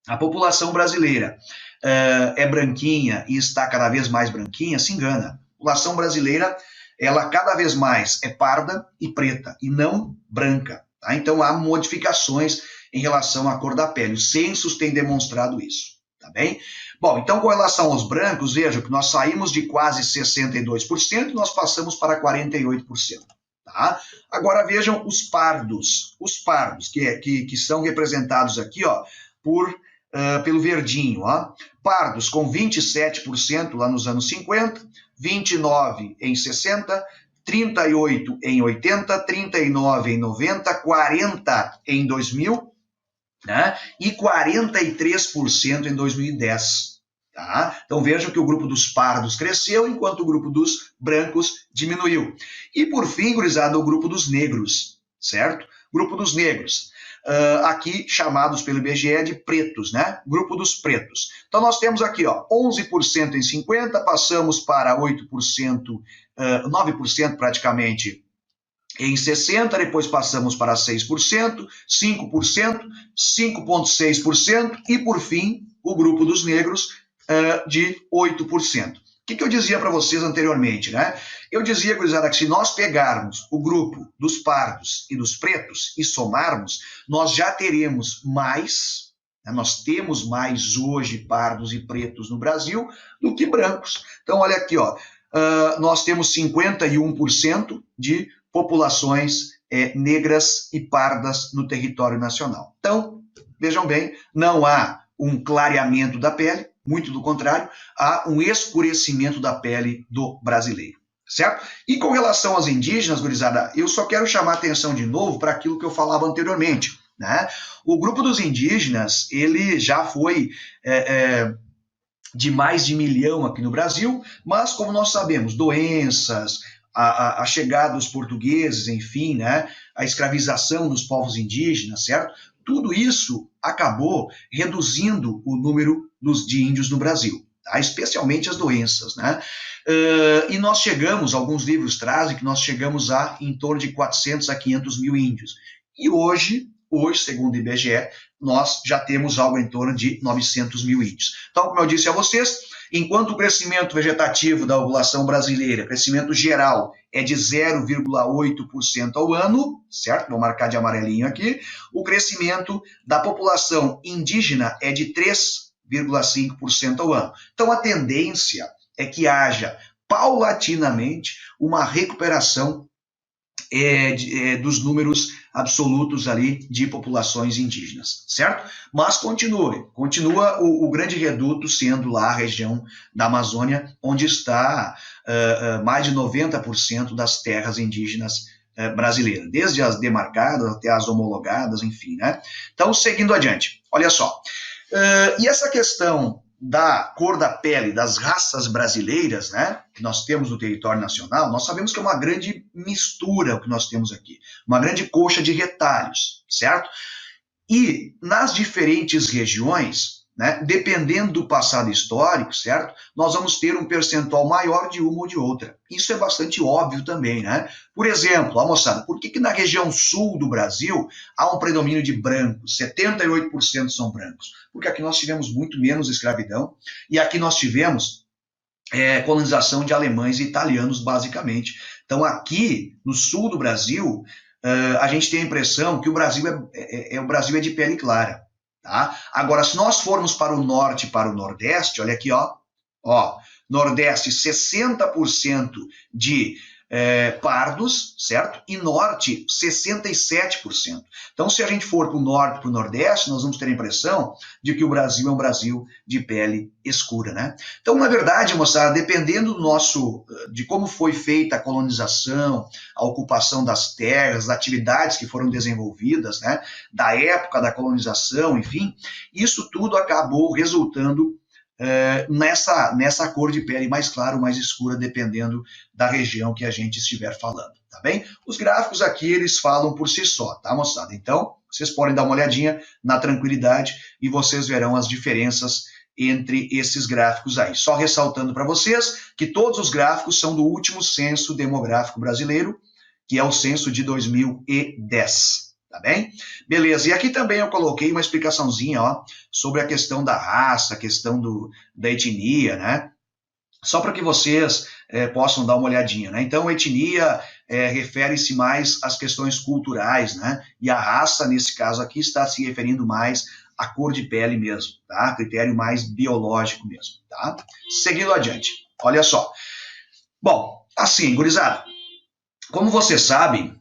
[SPEAKER 1] a população brasileira é branquinha e está cada vez mais branquinha, se engana. A população brasileira, ela cada vez mais é parda e preta, e não branca. Tá? Então, há modificações em relação à cor da pele. Os censos têm demonstrado isso. Tá bem? Bom, então, com relação aos brancos, vejam que nós saímos de quase 62% e nós passamos para 48%. Tá? Agora vejam os pardos. Os pardos, que são representados aqui, ó, pelo verdinho. Ó. Pardos com 27% lá nos anos 50, 29% em 60%, 38% em 80%, 39% em 90%, 40% em 2000, né? E 43% em 2010. Tá? Então vejam que o grupo dos pardos cresceu, enquanto o grupo dos brancos diminuiu. E por fim, gurizada, o grupo dos negros, certo? Grupo dos negros. Aqui chamados pelo IBGE de pretos, né? Grupo dos pretos. Então nós temos aqui, ó, 11% em 50, passamos para 8%, 9% praticamente em 60, depois passamos para 6%, 5%, 5,6% e, por fim, o grupo dos negros de 8%. O que eu dizia para vocês anteriormente, né? Eu dizia, gurizada, que se nós pegarmos o grupo dos pardos e dos pretos e somarmos, nós já teremos mais, né? Nós temos mais hoje pardos e pretos no Brasil do que brancos. Então, olha aqui, ó, nós temos 51% de populações negras e pardas no território nacional. Então, vejam bem, não há um clareamento da pele, muito do contrário, há um escurecimento da pele do brasileiro, certo? E com relação aos indígenas, gurizada, eu só quero chamar a atenção de novo para aquilo que eu falava anteriormente, né? O grupo dos indígenas, ele já foi de mais de 1 milhão aqui no Brasil, mas como nós sabemos, doenças, a chegada dos portugueses, enfim, né, a escravização dos povos indígenas, certo? Tudo isso acabou reduzindo o número de índios no Brasil, tá? Especialmente as doenças, né? E nós chegamos, alguns livros trazem que nós chegamos a em torno de 400 a 500 mil índios. E hoje, segundo o IBGE, nós já temos algo em torno de 900 mil índios. Então, como eu disse a vocês, enquanto o crescimento vegetativo da população brasileira, crescimento geral, é de 0,8% ao ano, certo? Vou marcar de amarelinho aqui. O crescimento da população indígena é de 3,5% ao ano. Então, a tendência é que haja paulatinamente uma recuperação dos números absolutos ali de populações indígenas, certo? Mas continua o grande reduto sendo lá a região da Amazônia, onde está mais de 90% das terras indígenas brasileiras, desde as demarcadas até as homologadas, enfim, né? Então, seguindo adiante, olha só. E essa questão da cor da pele das raças brasileiras, né, que nós temos no território nacional, nós sabemos que é uma grande mistura o que nós temos aqui, uma grande coxa de retalhos, certo? E nas diferentes regiões, né, dependendo do passado histórico, certo? Nós vamos ter um percentual maior de uma ou de outra. Isso é bastante óbvio também, né? Por exemplo, ó, moçada, por que na região sul do Brasil há um predomínio de brancos? 78% são brancos. Porque aqui nós tivemos muito menos escravidão e aqui nós tivemos colonização de alemães e italianos, basicamente. Então, aqui no sul do Brasil, a gente tem a impressão que o Brasil o Brasil é de pele clara. Tá? Agora, se nós formos para o norte e para o nordeste, olha aqui, ó, nordeste 60% de pardos, certo? E norte 67%. Então, se a gente for para o norte e para o nordeste, nós vamos ter a impressão de que o Brasil é um Brasil de pele escura, né? Então, na verdade, moçada, dependendo de como foi feita a colonização, a ocupação das terras, das atividades que foram desenvolvidas, né? Da época da colonização, enfim, isso tudo acabou resultando nessa cor de pele mais clara ou mais escura, dependendo da região que a gente estiver falando, tá bem? Os gráficos aqui, eles falam por si só, tá, moçada? Então, vocês podem dar uma olhadinha na tranquilidade e vocês verão as diferenças entre esses gráficos aí. Só ressaltando para vocês que todos os gráficos são do último censo demográfico brasileiro, que é o censo de 2010. Tá bem? Beleza, e aqui também eu coloquei uma explicaçãozinha, ó, sobre a questão da raça, a questão da etnia, né? Só para que vocês possam dar uma olhadinha, né? Então, etnia refere-se mais às questões culturais, né? E a raça, nesse caso aqui, está se referindo mais à cor de pele mesmo, tá? Critério mais biológico mesmo, tá? Seguindo adiante, olha só. Bom, assim, gurizada, Como você sabe,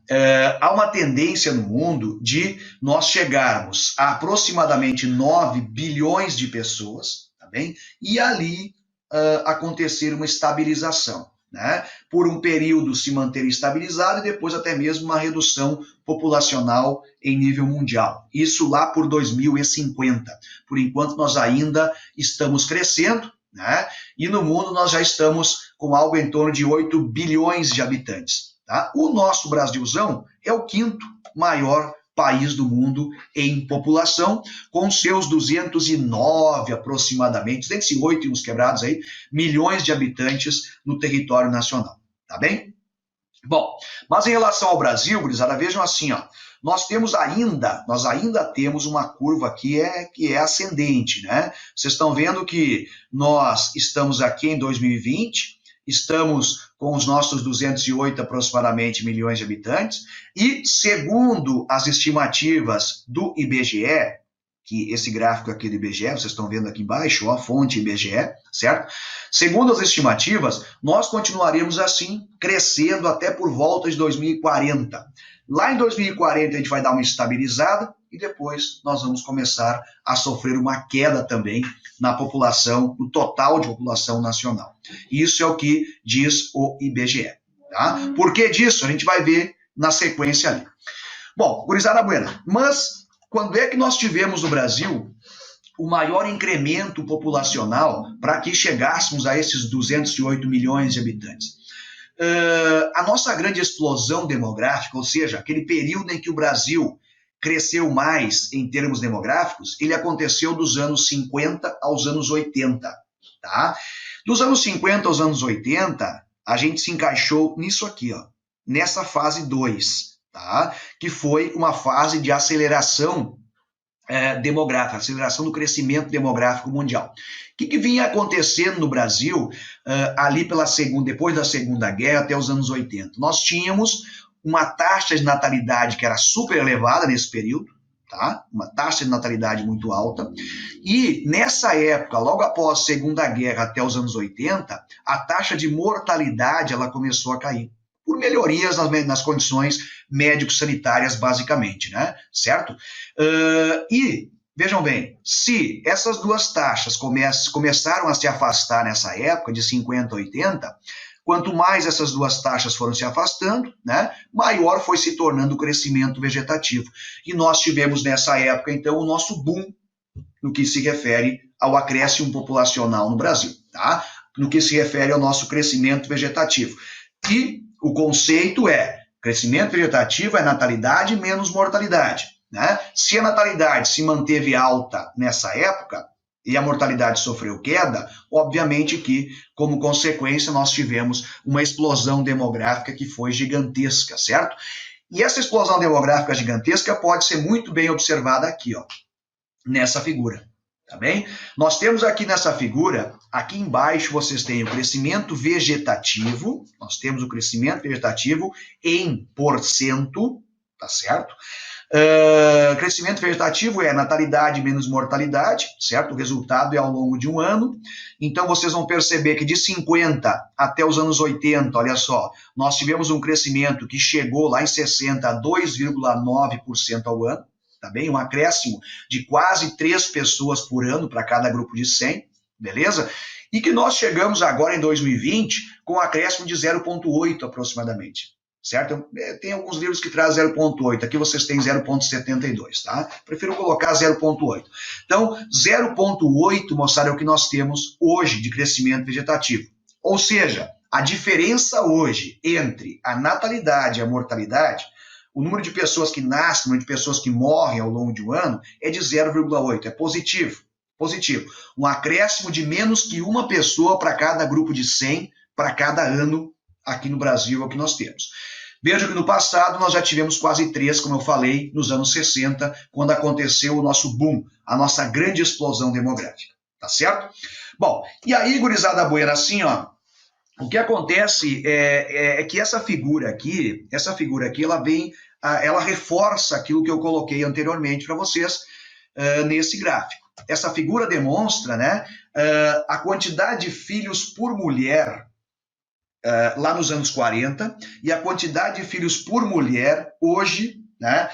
[SPEAKER 1] há uma tendência no mundo de nós chegarmos a aproximadamente 9 bilhões de pessoas, tá bem? E ali acontecer uma estabilização, né? Por um período se manter estabilizado e depois até mesmo uma redução populacional em nível mundial. Isso lá por 2050. Por enquanto nós ainda estamos crescendo, né? E no mundo nós já estamos com algo em torno de 8 bilhões de habitantes. Tá? O nosso Brasilzão é o quinto maior país do mundo em população, com seus 209 aproximadamente, 208 e uns quebrados aí, milhões de habitantes no território nacional. Tá bem? Bom, mas em relação ao Brasil, gurizada, vejam assim, ó, nós ainda temos uma curva que é ascendente, né? Vocês estão vendo que nós estamos aqui em 2020, estamos com os nossos 208 aproximadamente milhões de habitantes, e segundo as estimativas do IBGE, que esse gráfico aqui do IBGE, vocês estão vendo aqui embaixo, ó, a fonte IBGE, certo? Segundo as estimativas, nós continuaremos assim, crescendo até por volta de 2040. Lá em 2040 a gente vai dar uma estabilizada e depois nós vamos começar a sofrer uma queda também na população, no total de população nacional. Isso é o que diz o IBGE. Tá? Por que disso? A gente vai ver na sequência ali. Bom, gurizada buena, mas quando é que nós tivemos no Brasil o maior incremento populacional para que chegássemos a esses 208 milhões de habitantes? A nossa grande explosão demográfica, ou seja, aquele período em que o Brasil cresceu mais em termos demográficos, ele aconteceu dos anos 50 aos anos 80. Tá? Dos anos 50 aos anos 80, a gente se encaixou nisso aqui, ó, nessa fase 2. Tá? Que foi uma fase de aceleração demográfica, aceleração do crescimento demográfico mundial. O que vinha acontecendo no Brasil ali depois da Segunda Guerra até os anos 80? Nós tínhamos uma taxa de natalidade que era super elevada nesse período, tá? Uma taxa de natalidade muito alta, e nessa época, logo após a Segunda Guerra até os anos 80, a taxa de mortalidade ela começou a cair por melhorias nas condições médico-sanitárias, basicamente, né? Certo? E, vejam bem, se essas duas taxas começaram a se afastar nessa época, de 50 a 80, quanto mais essas duas taxas foram se afastando, né, maior foi se tornando o crescimento vegetativo. E nós tivemos nessa época, então, o nosso boom no que se refere ao acréscimo populacional no Brasil, tá? No que se refere ao nosso crescimento vegetativo. E o conceito é crescimento vegetativo é natalidade menos mortalidade. Né? Se a natalidade se manteve alta nessa época e a mortalidade sofreu queda, obviamente que, como consequência, nós tivemos uma explosão demográfica que foi gigantesca, certo? E essa explosão demográfica gigantesca pode ser muito bem observada aqui, ó, nessa figura. Tá bem? Nós temos aqui nessa figura, aqui embaixo vocês têm o crescimento vegetativo, nós temos o crescimento vegetativo em porcento, tá certo? Crescimento vegetativo é natalidade menos mortalidade, certo? O resultado é ao longo de um ano. Então vocês vão perceber que de 50 até os anos 80, olha só, nós tivemos um crescimento que chegou lá em 60 a 2,9% ao ano. Tá bem? Um acréscimo de quase 3 pessoas por ano para cada grupo de 100, beleza? E que nós chegamos agora em 2020 com um acréscimo de 0,8 aproximadamente, certo? Tem alguns livros que trazem 0,8, aqui vocês têm 0,72, tá? Prefiro colocar 0,8. Então, 0,8, moçada, é o que nós temos hoje de crescimento vegetativo. Ou seja, a diferença hoje entre a natalidade e a mortalidade, o número de pessoas que nascem, o número de pessoas que morrem ao longo de um ano é de 0,8, é positivo. Positivo. Um acréscimo de menos que uma pessoa para cada grupo de 100, para cada ano aqui no Brasil é o que nós temos. Veja que no passado nós já tivemos quase 3, como eu falei, nos anos 60, quando aconteceu o nosso boom, a nossa grande explosão demográfica. Tá certo? Bom, e aí, gurizada boa, assim, ó, o que acontece é que essa figura aqui, ela reforça aquilo que eu coloquei anteriormente para vocês nesse gráfico. Essa figura demonstra, né, a quantidade de filhos por mulher lá nos anos 40, e a quantidade de filhos por mulher hoje, né,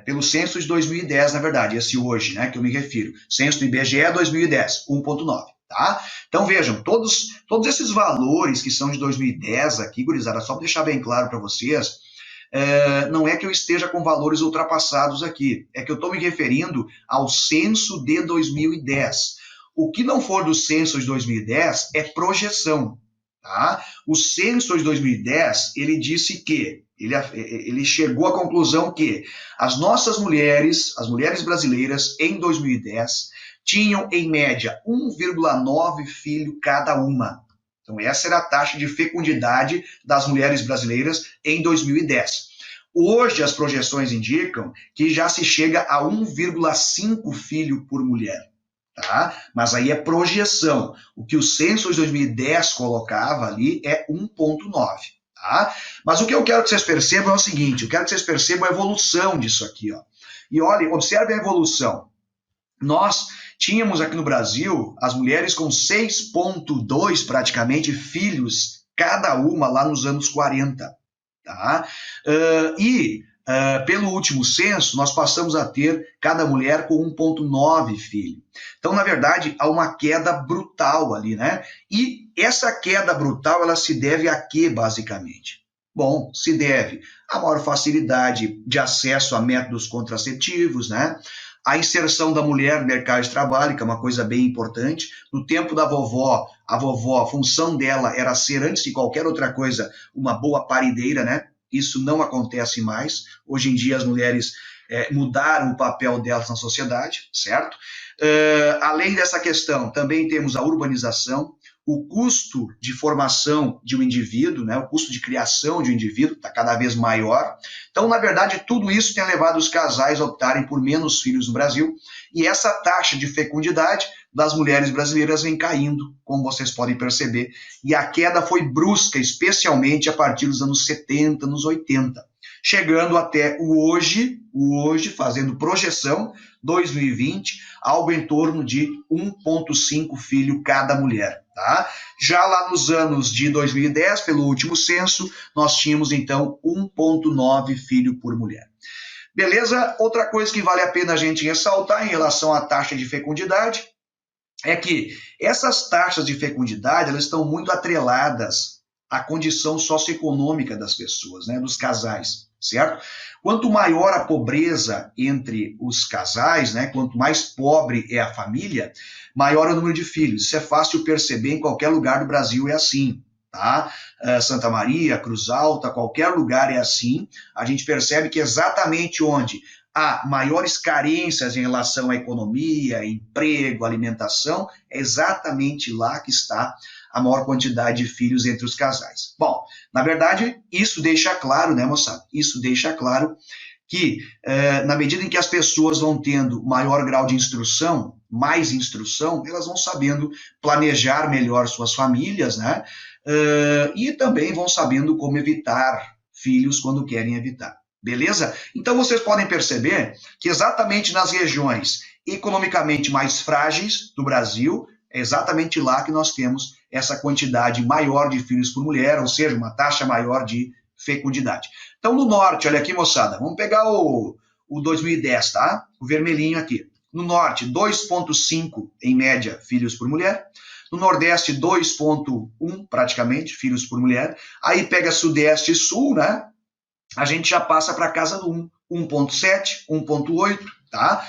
[SPEAKER 1] pelo censo de 2010, na verdade, esse hoje, né, que eu me refiro, censo do IBGE 2010, 1,9. Tá? Então vejam, todos esses valores que são de 2010 aqui, gurizada, só para deixar bem claro para vocês, não é que eu esteja com valores ultrapassados aqui, é que eu estou me referindo ao censo de 2010. O que não for do censo de 2010 é projeção. Tá? O censo de 2010, ele disse que, ele chegou à conclusão que as nossas mulheres, as mulheres brasileiras, em 2010, tinham, em média, 1,9 filho cada uma. Então, essa era a taxa de fecundidade das mulheres brasileiras em 2010. Hoje, as projeções indicam que já se chega a 1,5 filho por mulher. Tá? Mas aí é projeção. O que o censo de 2010 colocava ali é 1,9. Tá? Mas o que eu quero que vocês percebam é o seguinte, eu quero que vocês percebam a evolução disso aqui. Ó. E olhem, observem a evolução. Nós tínhamos aqui no Brasil as mulheres com 6,2 praticamente filhos cada uma lá nos anos 40. Tá? Pelo último censo, nós passamos a ter cada mulher com 1,9 filho. Então, na verdade, há uma queda brutal ali, né? E essa queda brutal, ela se deve a quê, basicamente? Bom, se deve a maior facilidade de acesso a métodos contraceptivos, né? A inserção da mulher no mercado de trabalho, que é uma coisa bem importante. No tempo da vovó, a função dela era ser, antes de qualquer outra coisa, uma boa parideira, né? Isso não acontece mais. Hoje em dia, as mulheres mudaram o papel delas na sociedade, certo? Além dessa questão, também temos a urbanização, o custo de formação de um indivíduo, né, o custo de criação de um indivíduo está cada vez maior. Então, na verdade, tudo isso tem levado os casais a optarem por menos filhos no Brasil, e essa taxa de fecundidade das mulheres brasileiras vem caindo, como vocês podem perceber, e a queda foi brusca, especialmente a partir dos anos 70, anos 80, chegando até o hoje, fazendo projeção, 2020, algo em torno de 1,5 filho cada mulher. Tá? Já lá nos anos de 2010, pelo último censo, nós tínhamos então 1,9 filho por mulher. Beleza? Outra coisa que vale a pena a gente ressaltar em relação à taxa de fecundidade é que essas taxas de fecundidade elas estão muito atreladas à condição socioeconômica das pessoas, né, dos casais, certo? Quanto maior a pobreza entre os casais, né, quanto mais pobre é a família, maior é o número de filhos. Isso é fácil perceber em qualquer lugar do Brasil, é assim. Tá? Santa Maria, Cruz Alta, qualquer lugar é assim. A gente percebe que exatamente onde há maiores carências em relação à economia, emprego, alimentação, é exatamente lá que está a maior quantidade de filhos entre os casais. Bom, na verdade, isso deixa claro, né, moçada? Isso deixa claro que, na medida em que as pessoas vão tendo maior grau de instrução, mais instrução, elas vão sabendo planejar melhor suas famílias, né? E também vão sabendo como evitar filhos quando querem evitar. Beleza? Então vocês podem perceber que exatamente nas regiões economicamente mais frágeis do Brasil, é exatamente lá que nós temos essa quantidade maior de filhos por mulher, ou seja, uma taxa maior de fecundidade. Então, no norte, olha aqui, moçada, vamos pegar o 2010, tá? O vermelhinho aqui. No norte, 2,5 em média filhos por mulher. No nordeste, 2,1 praticamente filhos por mulher. Aí pega sudeste e sul, né? A gente já passa para a casa do 1,7, 1,8, tá?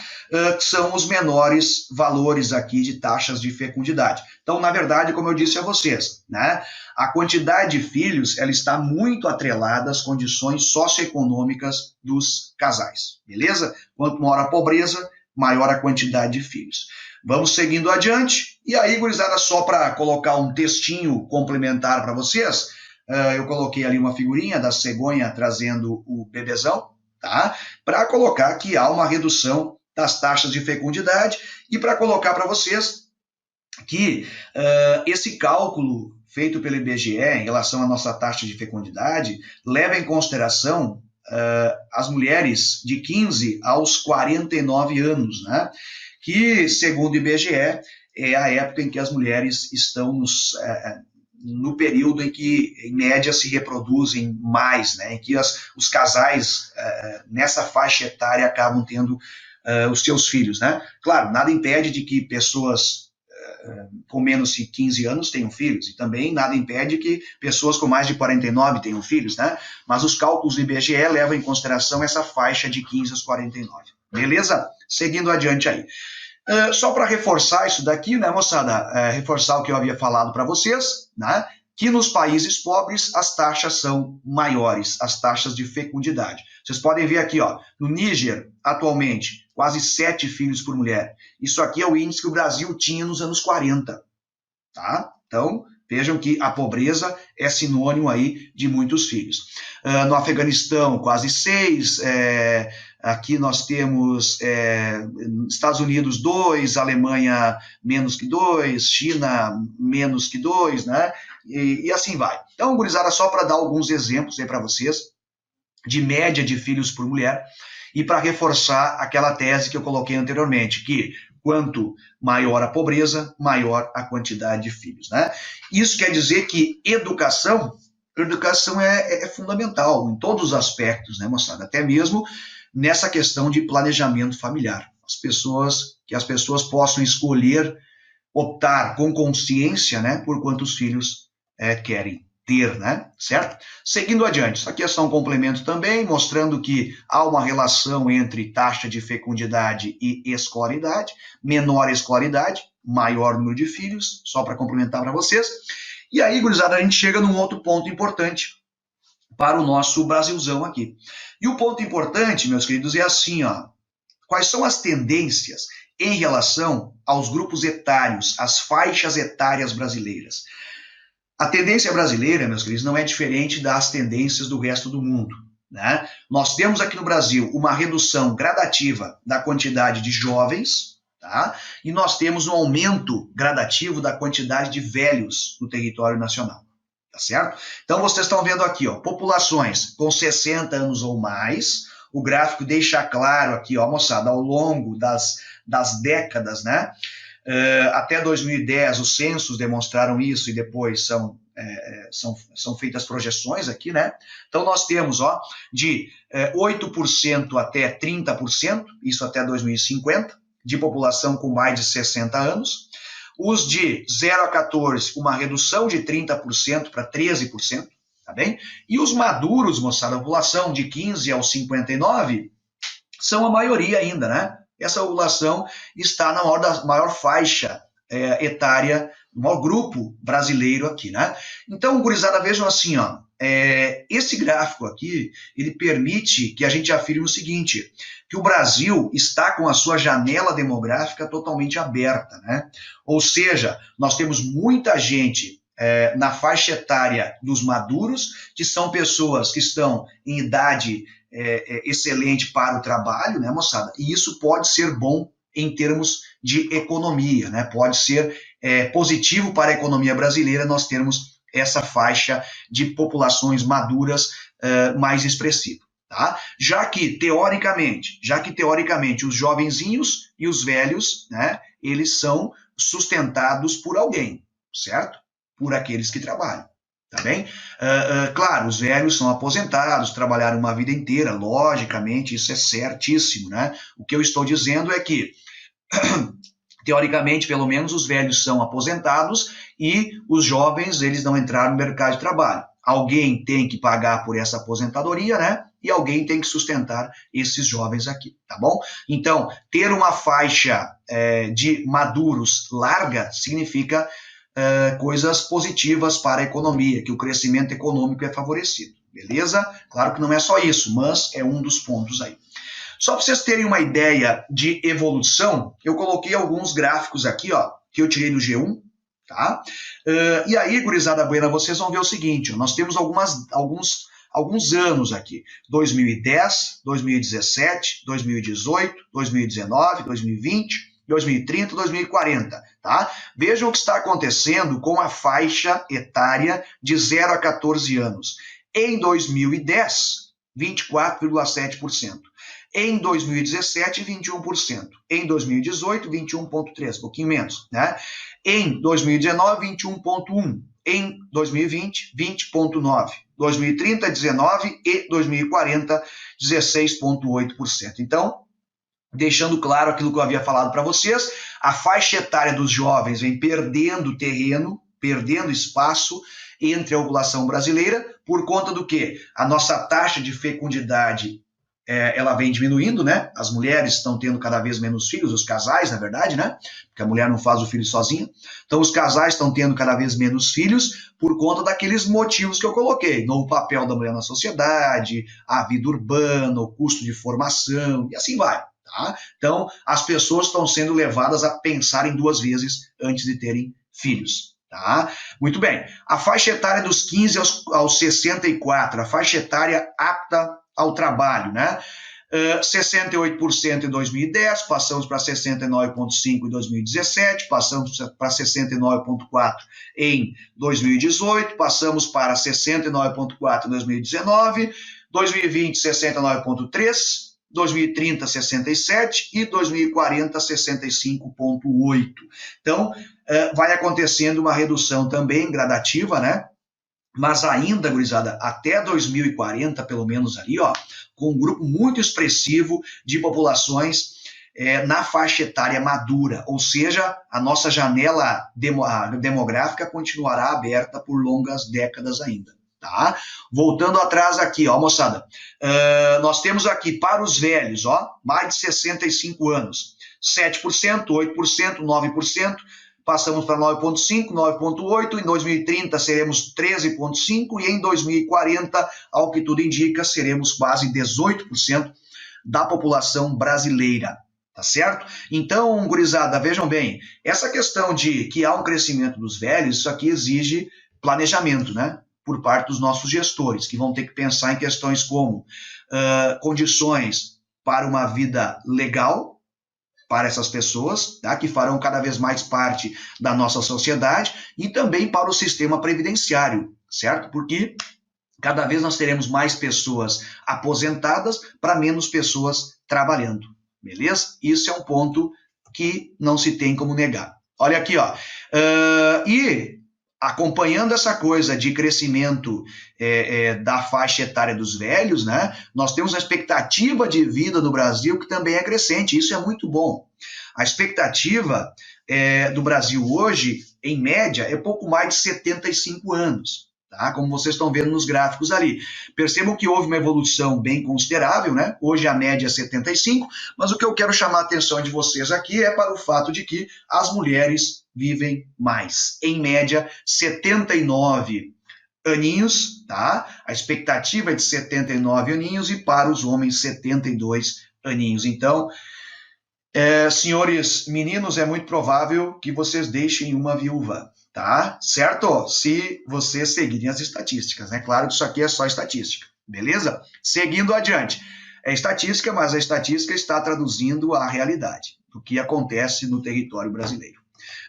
[SPEAKER 1] Que são os menores valores aqui de taxas de fecundidade. Então, na verdade, como eu disse a vocês, né, a quantidade de filhos ela está muito atrelada às condições socioeconômicas dos casais, beleza? Quanto maior a pobreza, maior a quantidade de filhos. Vamos seguindo adiante. E aí, gurizada, só para colocar um textinho complementar para vocês, eu coloquei ali uma figurinha da cegonha trazendo o bebezão, tá? Para colocar que há uma redução das taxas de fecundidade e para colocar para vocês que esse cálculo feito pelo IBGE em relação à nossa taxa de fecundidade leva em consideração as mulheres de 15 aos 49 anos, né? Que, segundo o IBGE, é a época em que as mulheres estão no período em que, em média, se reproduzem mais, né? Em que os casais nessa faixa etária acabam tendo os seus filhos, né? Claro, nada impede de que pessoas com menos de 15 anos tenham filhos, e também nada impede que pessoas com mais de 49 tenham filhos, né? Mas os cálculos do IBGE levam em consideração essa faixa de 15 aos 49. Beleza? Seguindo adiante aí. Só para reforçar isso daqui, né, moçada? Reforçar o que eu havia falado para vocês, né? Que nos países pobres as taxas são maiores, as taxas de fecundidade. Vocês podem ver aqui, ó, no Níger, atualmente, quase 7 filhos por mulher. Isso aqui é o índice que o Brasil tinha nos anos 40, tá? Então, vejam que a pobreza é sinônimo aí de muitos filhos. No Afeganistão, quase 6. Aqui nós temos Estados Unidos 2, Alemanha menos que 2, China menos que 2, né? E assim vai. Então, gurizada, só para dar alguns exemplos aí para vocês de média de filhos por mulher e para reforçar aquela tese que eu coloquei anteriormente, que quanto maior a pobreza, maior a quantidade de filhos, né? Isso quer dizer que educação é fundamental em todos os aspectos, né, moçada? Até mesmo nessa questão de planejamento familiar. Que as pessoas possam escolher, optar com consciência, né, por quantos filhos querem ter, né? Certo? Seguindo adiante, isso aqui é só um complemento também, mostrando que há uma relação entre taxa de fecundidade e escolaridade. Menor escolaridade, maior número de filhos, só para complementar para vocês. E aí, gurizada, a gente chega num outro ponto importante para o nosso Brasilzão aqui. E o ponto importante, meus queridos, é assim, ó. Quais são as tendências em relação aos grupos etários, às faixas etárias brasileiras? A tendência brasileira, meus queridos, não é diferente das tendências do resto do mundo, né? Nós temos aqui no Brasil uma redução gradativa da quantidade de jovens, tá? E nós temos um aumento gradativo da quantidade de velhos no território nacional, tá certo? Então, vocês estão vendo aqui, ó, populações com 60 anos ou mais. O gráfico deixa claro aqui, ó, moçada, ao longo das décadas, né? Até 2010, os censos demonstraram isso e depois são feitas projeções aqui, né? Então, nós temos, ó, de 8% até 30%, isso até 2050, de população com mais de 60 anos. Os de 0 a 14, uma redução de 30% para 13%, tá bem? E os maduros, moçada, a população de 15 aos 59, são a maioria ainda, né? Essa população está na maior faixa etária, no maior grupo brasileiro aqui, né? Então, gurizada, vejam assim, ó, esse gráfico aqui, ele permite que a gente afirme o seguinte, que o Brasil está com a sua janela demográfica totalmente aberta, né? Ou seja, nós temos muita gente na faixa etária dos maduros, que são pessoas que estão em idade excelente para o trabalho, né, moçada? E isso pode ser bom em termos de economia, né? Pode ser positivo para a economia brasileira nós termos essa faixa de populações maduras mais expressiva, tá? Já que teoricamente os jovenzinhos e os velhos, né, eles são sustentados por alguém, certo? Por aqueles que trabalham. Tá bem? Claro, os velhos são aposentados, trabalharam uma vida inteira, logicamente, isso é certíssimo, né? O que eu estou dizendo é que, teoricamente, pelo menos, os velhos são aposentados e os jovens, eles não entraram no mercado de trabalho. Alguém tem que pagar por essa aposentadoria, né? E alguém tem que sustentar esses jovens aqui, tá bom? Então, ter uma faixa de maduros larga significa coisas positivas para a economia, que o crescimento econômico é favorecido, beleza? Claro que não é só isso, mas é um dos pontos aí. Só para vocês terem uma ideia de evolução, eu coloquei alguns gráficos aqui, ó, que eu tirei do G1, tá? E aí, gurizada buena, vocês vão ver o seguinte, ó, nós temos alguns anos aqui, 2010, 2017, 2018, 2019, 2020, 2030, 2040, tá? Vejam o que está acontecendo com a faixa etária de 0 a 14 anos. Em 2010, 24,7%. Em 2017, 21%. Em 2018, 21,3%, um pouquinho menos, né? Em 2019, 21,1%. Em 2020, 20,9%. 2030, 19%. E 2040, 16,8%. Então, deixando claro aquilo que eu havia falado para vocês, a faixa etária dos jovens vem perdendo terreno, perdendo espaço entre a população brasileira, por conta do quê? A nossa taxa de fecundidade ela vem diminuindo, né? As mulheres estão tendo cada vez menos filhos, os casais, na verdade, né? Porque a mulher não faz o filho sozinha. Então, os casais estão tendo cada vez menos filhos por conta daqueles motivos que eu coloquei. No papel da mulher na sociedade, a vida urbana, o custo de formação, e assim vai. Tá? Então, as pessoas estão sendo levadas a pensarem duas vezes antes de terem filhos. Tá? Muito bem. A faixa etária dos 15 aos 64, a faixa etária apta ao trabalho, né? 68% em 2010, passamos para 69,5% em 2017, passamos para 69,4% em 2018, passamos para 69,4% em 2019, 2020, 69,3%, 2030, 67% e 2040, 65,8%. Então, vai acontecendo uma redução também gradativa, né? Mas ainda, gurizada, até 2040, pelo menos ali, ó, com um grupo muito expressivo de populações na faixa etária madura, ou seja, a nossa janela demográfica continuará aberta por longas décadas ainda. Tá? Voltando atrás aqui, ó, moçada, nós temos aqui para os velhos, ó, mais de 65 anos, 7%, 8%, 9%, passamos para 9,5%, 9,8%, em 2030 seremos 13,5% e em 2040, ao que tudo indica, seremos quase 18% da população brasileira. Tá certo? Então, gurizada, vejam bem, essa questão de que há um crescimento dos velhos, isso aqui exige planejamento, né? Por parte dos nossos gestores, que vão ter que pensar em questões como condições para uma vida legal para essas pessoas, tá? Que farão cada vez mais parte da nossa sociedade, e também para o sistema previdenciário, certo? Porque cada vez nós teremos mais pessoas aposentadas para menos pessoas trabalhando, beleza? Isso é um ponto que não se tem como negar. Olha aqui, ó. E acompanhando essa coisa de crescimento da faixa etária dos velhos, né, nós temos a expectativa de vida no Brasil que também é crescente, isso é muito bom. A expectativa do Brasil hoje, em média, é pouco mais de 75 anos. Tá? Como vocês estão vendo nos gráficos ali. Percebam que houve uma evolução bem considerável, né? Hoje a média é 75, mas o que eu quero chamar a atenção de vocês aqui é para o fato de que as mulheres vivem mais. Em média, 79 aninhos, tá? A expectativa é de 79 aninhos e para os homens 72 aninhos. Então, senhores meninos, é muito provável que vocês deixem uma viúva. Tá? Certo? Se vocês seguirem as estatísticas, né? Claro que isso aqui é só estatística, beleza? Seguindo adiante. É estatística, mas a estatística está traduzindo a realidade do que acontece no território brasileiro.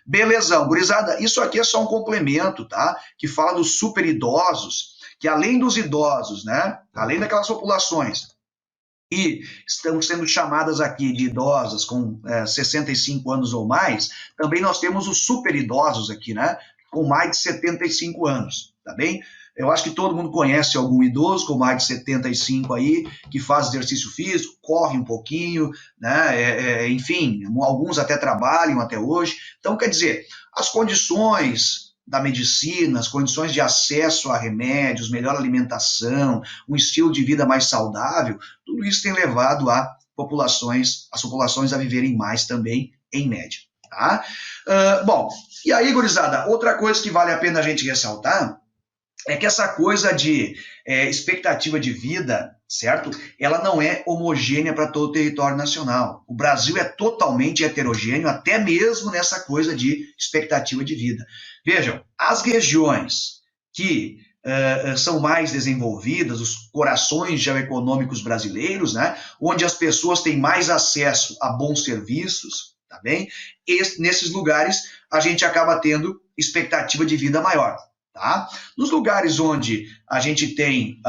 [SPEAKER 1] Belezão, gurizada, isso aqui é só um complemento, tá? Que fala dos super idosos, que além dos idosos, né? Além daquelas populações e estão sendo chamadas aqui de idosas com 65 anos ou mais, também nós temos os super idosos aqui, né? Com mais de 75 anos, tá bem? Eu acho que todo mundo conhece algum idoso com mais de 75 aí, que faz exercício físico, corre um pouquinho, né? Enfim, alguns até trabalham até hoje. Então, quer dizer, as condições da medicina, as condições de acesso a remédios, melhor alimentação, um estilo de vida mais saudável, tudo isso tem levado as populações a viverem mais também, em média. Tá? Bom, e aí, gurizada, outra coisa que vale a pena a gente ressaltar é que essa coisa de expectativa de vida, certo? Ela não é homogênea para todo o território nacional. O Brasil é totalmente heterogêneo, até mesmo nessa coisa de expectativa de vida. Vejam, as regiões que são mais desenvolvidas, os corações geoeconômicos brasileiros, né? Onde as pessoas têm mais acesso a bons serviços, tá bem? Nesses lugares a gente acaba tendo expectativa de vida maior. Tá? Nos lugares onde a gente tem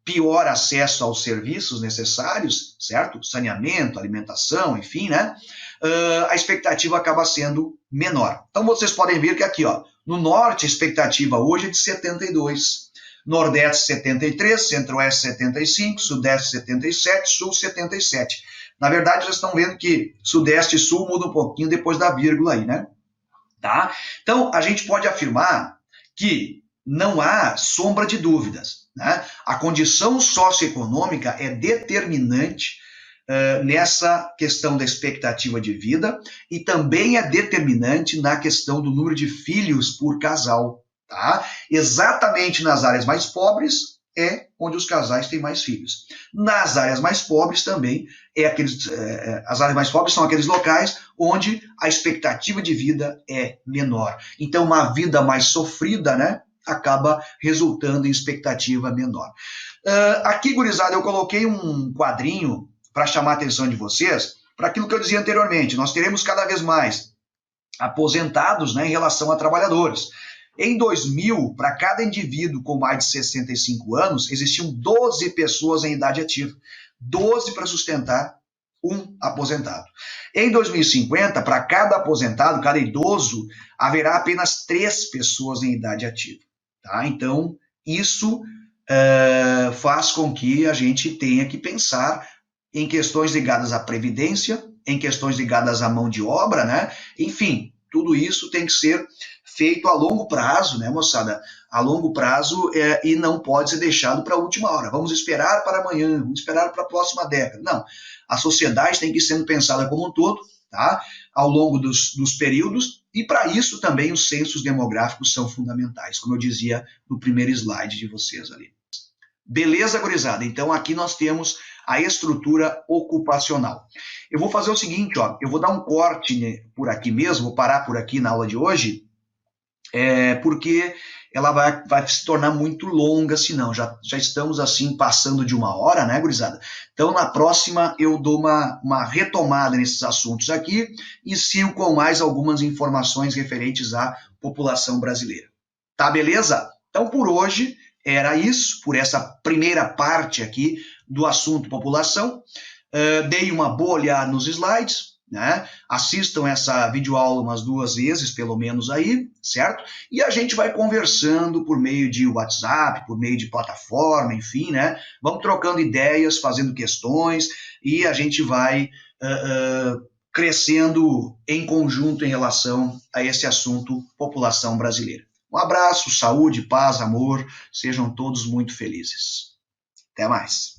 [SPEAKER 1] pior acesso aos serviços necessários, certo? Saneamento, alimentação, enfim, né? A expectativa acaba sendo menor. Então vocês podem ver que aqui, ó, no norte a expectativa hoje é de 72, nordeste 73, centro-oeste 75, sudeste 77, sul 77. Na verdade, vocês estão vendo que sudeste e sul muda um pouquinho depois da vírgula aí, né? Tá? Então, a gente pode afirmar que não há sombra de dúvidas, né? A condição socioeconômica é determinante nessa questão da expectativa de vida e também é determinante na questão do número de filhos por casal. Tá? Exatamente nas áreas mais pobres é onde os casais têm mais filhos. Nas áreas mais pobres também as áreas mais pobres são aqueles locais onde a expectativa de vida é menor. Então, uma vida mais sofrida, né, acaba resultando em expectativa menor. Aqui, gurizada, eu coloquei um quadrinho para chamar a atenção de vocês para aquilo que eu dizia anteriormente. Nós teremos cada vez mais aposentados, né, em relação a trabalhadores. Em 2000, para cada indivíduo com mais de 65 anos, existiam 12 pessoas em idade ativa. 12 para sustentar um aposentado. Em 2050, para cada aposentado, cada idoso, haverá apenas 3 pessoas em idade ativa. Tá? Então, isso faz com que a gente tenha que pensar em questões ligadas à previdência, em questões ligadas à mão de obra, né? Enfim, tudo isso tem que ser feito a longo prazo, né, moçada? A longo prazo e não pode ser deixado para a última hora. Vamos esperar para amanhã, vamos esperar para a próxima década. Não, a sociedade tem que ir sendo pensada como um todo, tá? Ao longo dos períodos, e para isso também os censos demográficos são fundamentais, como eu dizia no primeiro slide de vocês ali. Beleza, gurizada? Então aqui nós temos a estrutura ocupacional. Eu vou fazer o seguinte, ó, eu vou dar um corte, né, por aqui mesmo, vou parar por aqui na aula de hoje, porque ela vai se tornar muito longa, senão já estamos assim passando de 1 hora, né, gurizada? Então na próxima eu dou uma retomada nesses assuntos aqui e sigo com mais algumas informações referentes à população brasileira. Tá, beleza? Então por hoje era isso, por essa primeira parte aqui do assunto população. Dei uma boa olhada nos slides, né? Assistam essa videoaula umas 2 vezes, pelo menos aí, certo? E a gente vai conversando por meio de WhatsApp, por meio de plataforma, enfim, né? Vamos trocando ideias, fazendo questões e a gente vai crescendo em conjunto em relação a esse assunto população brasileira. Um abraço, saúde, paz, amor, sejam todos muito felizes. Até mais.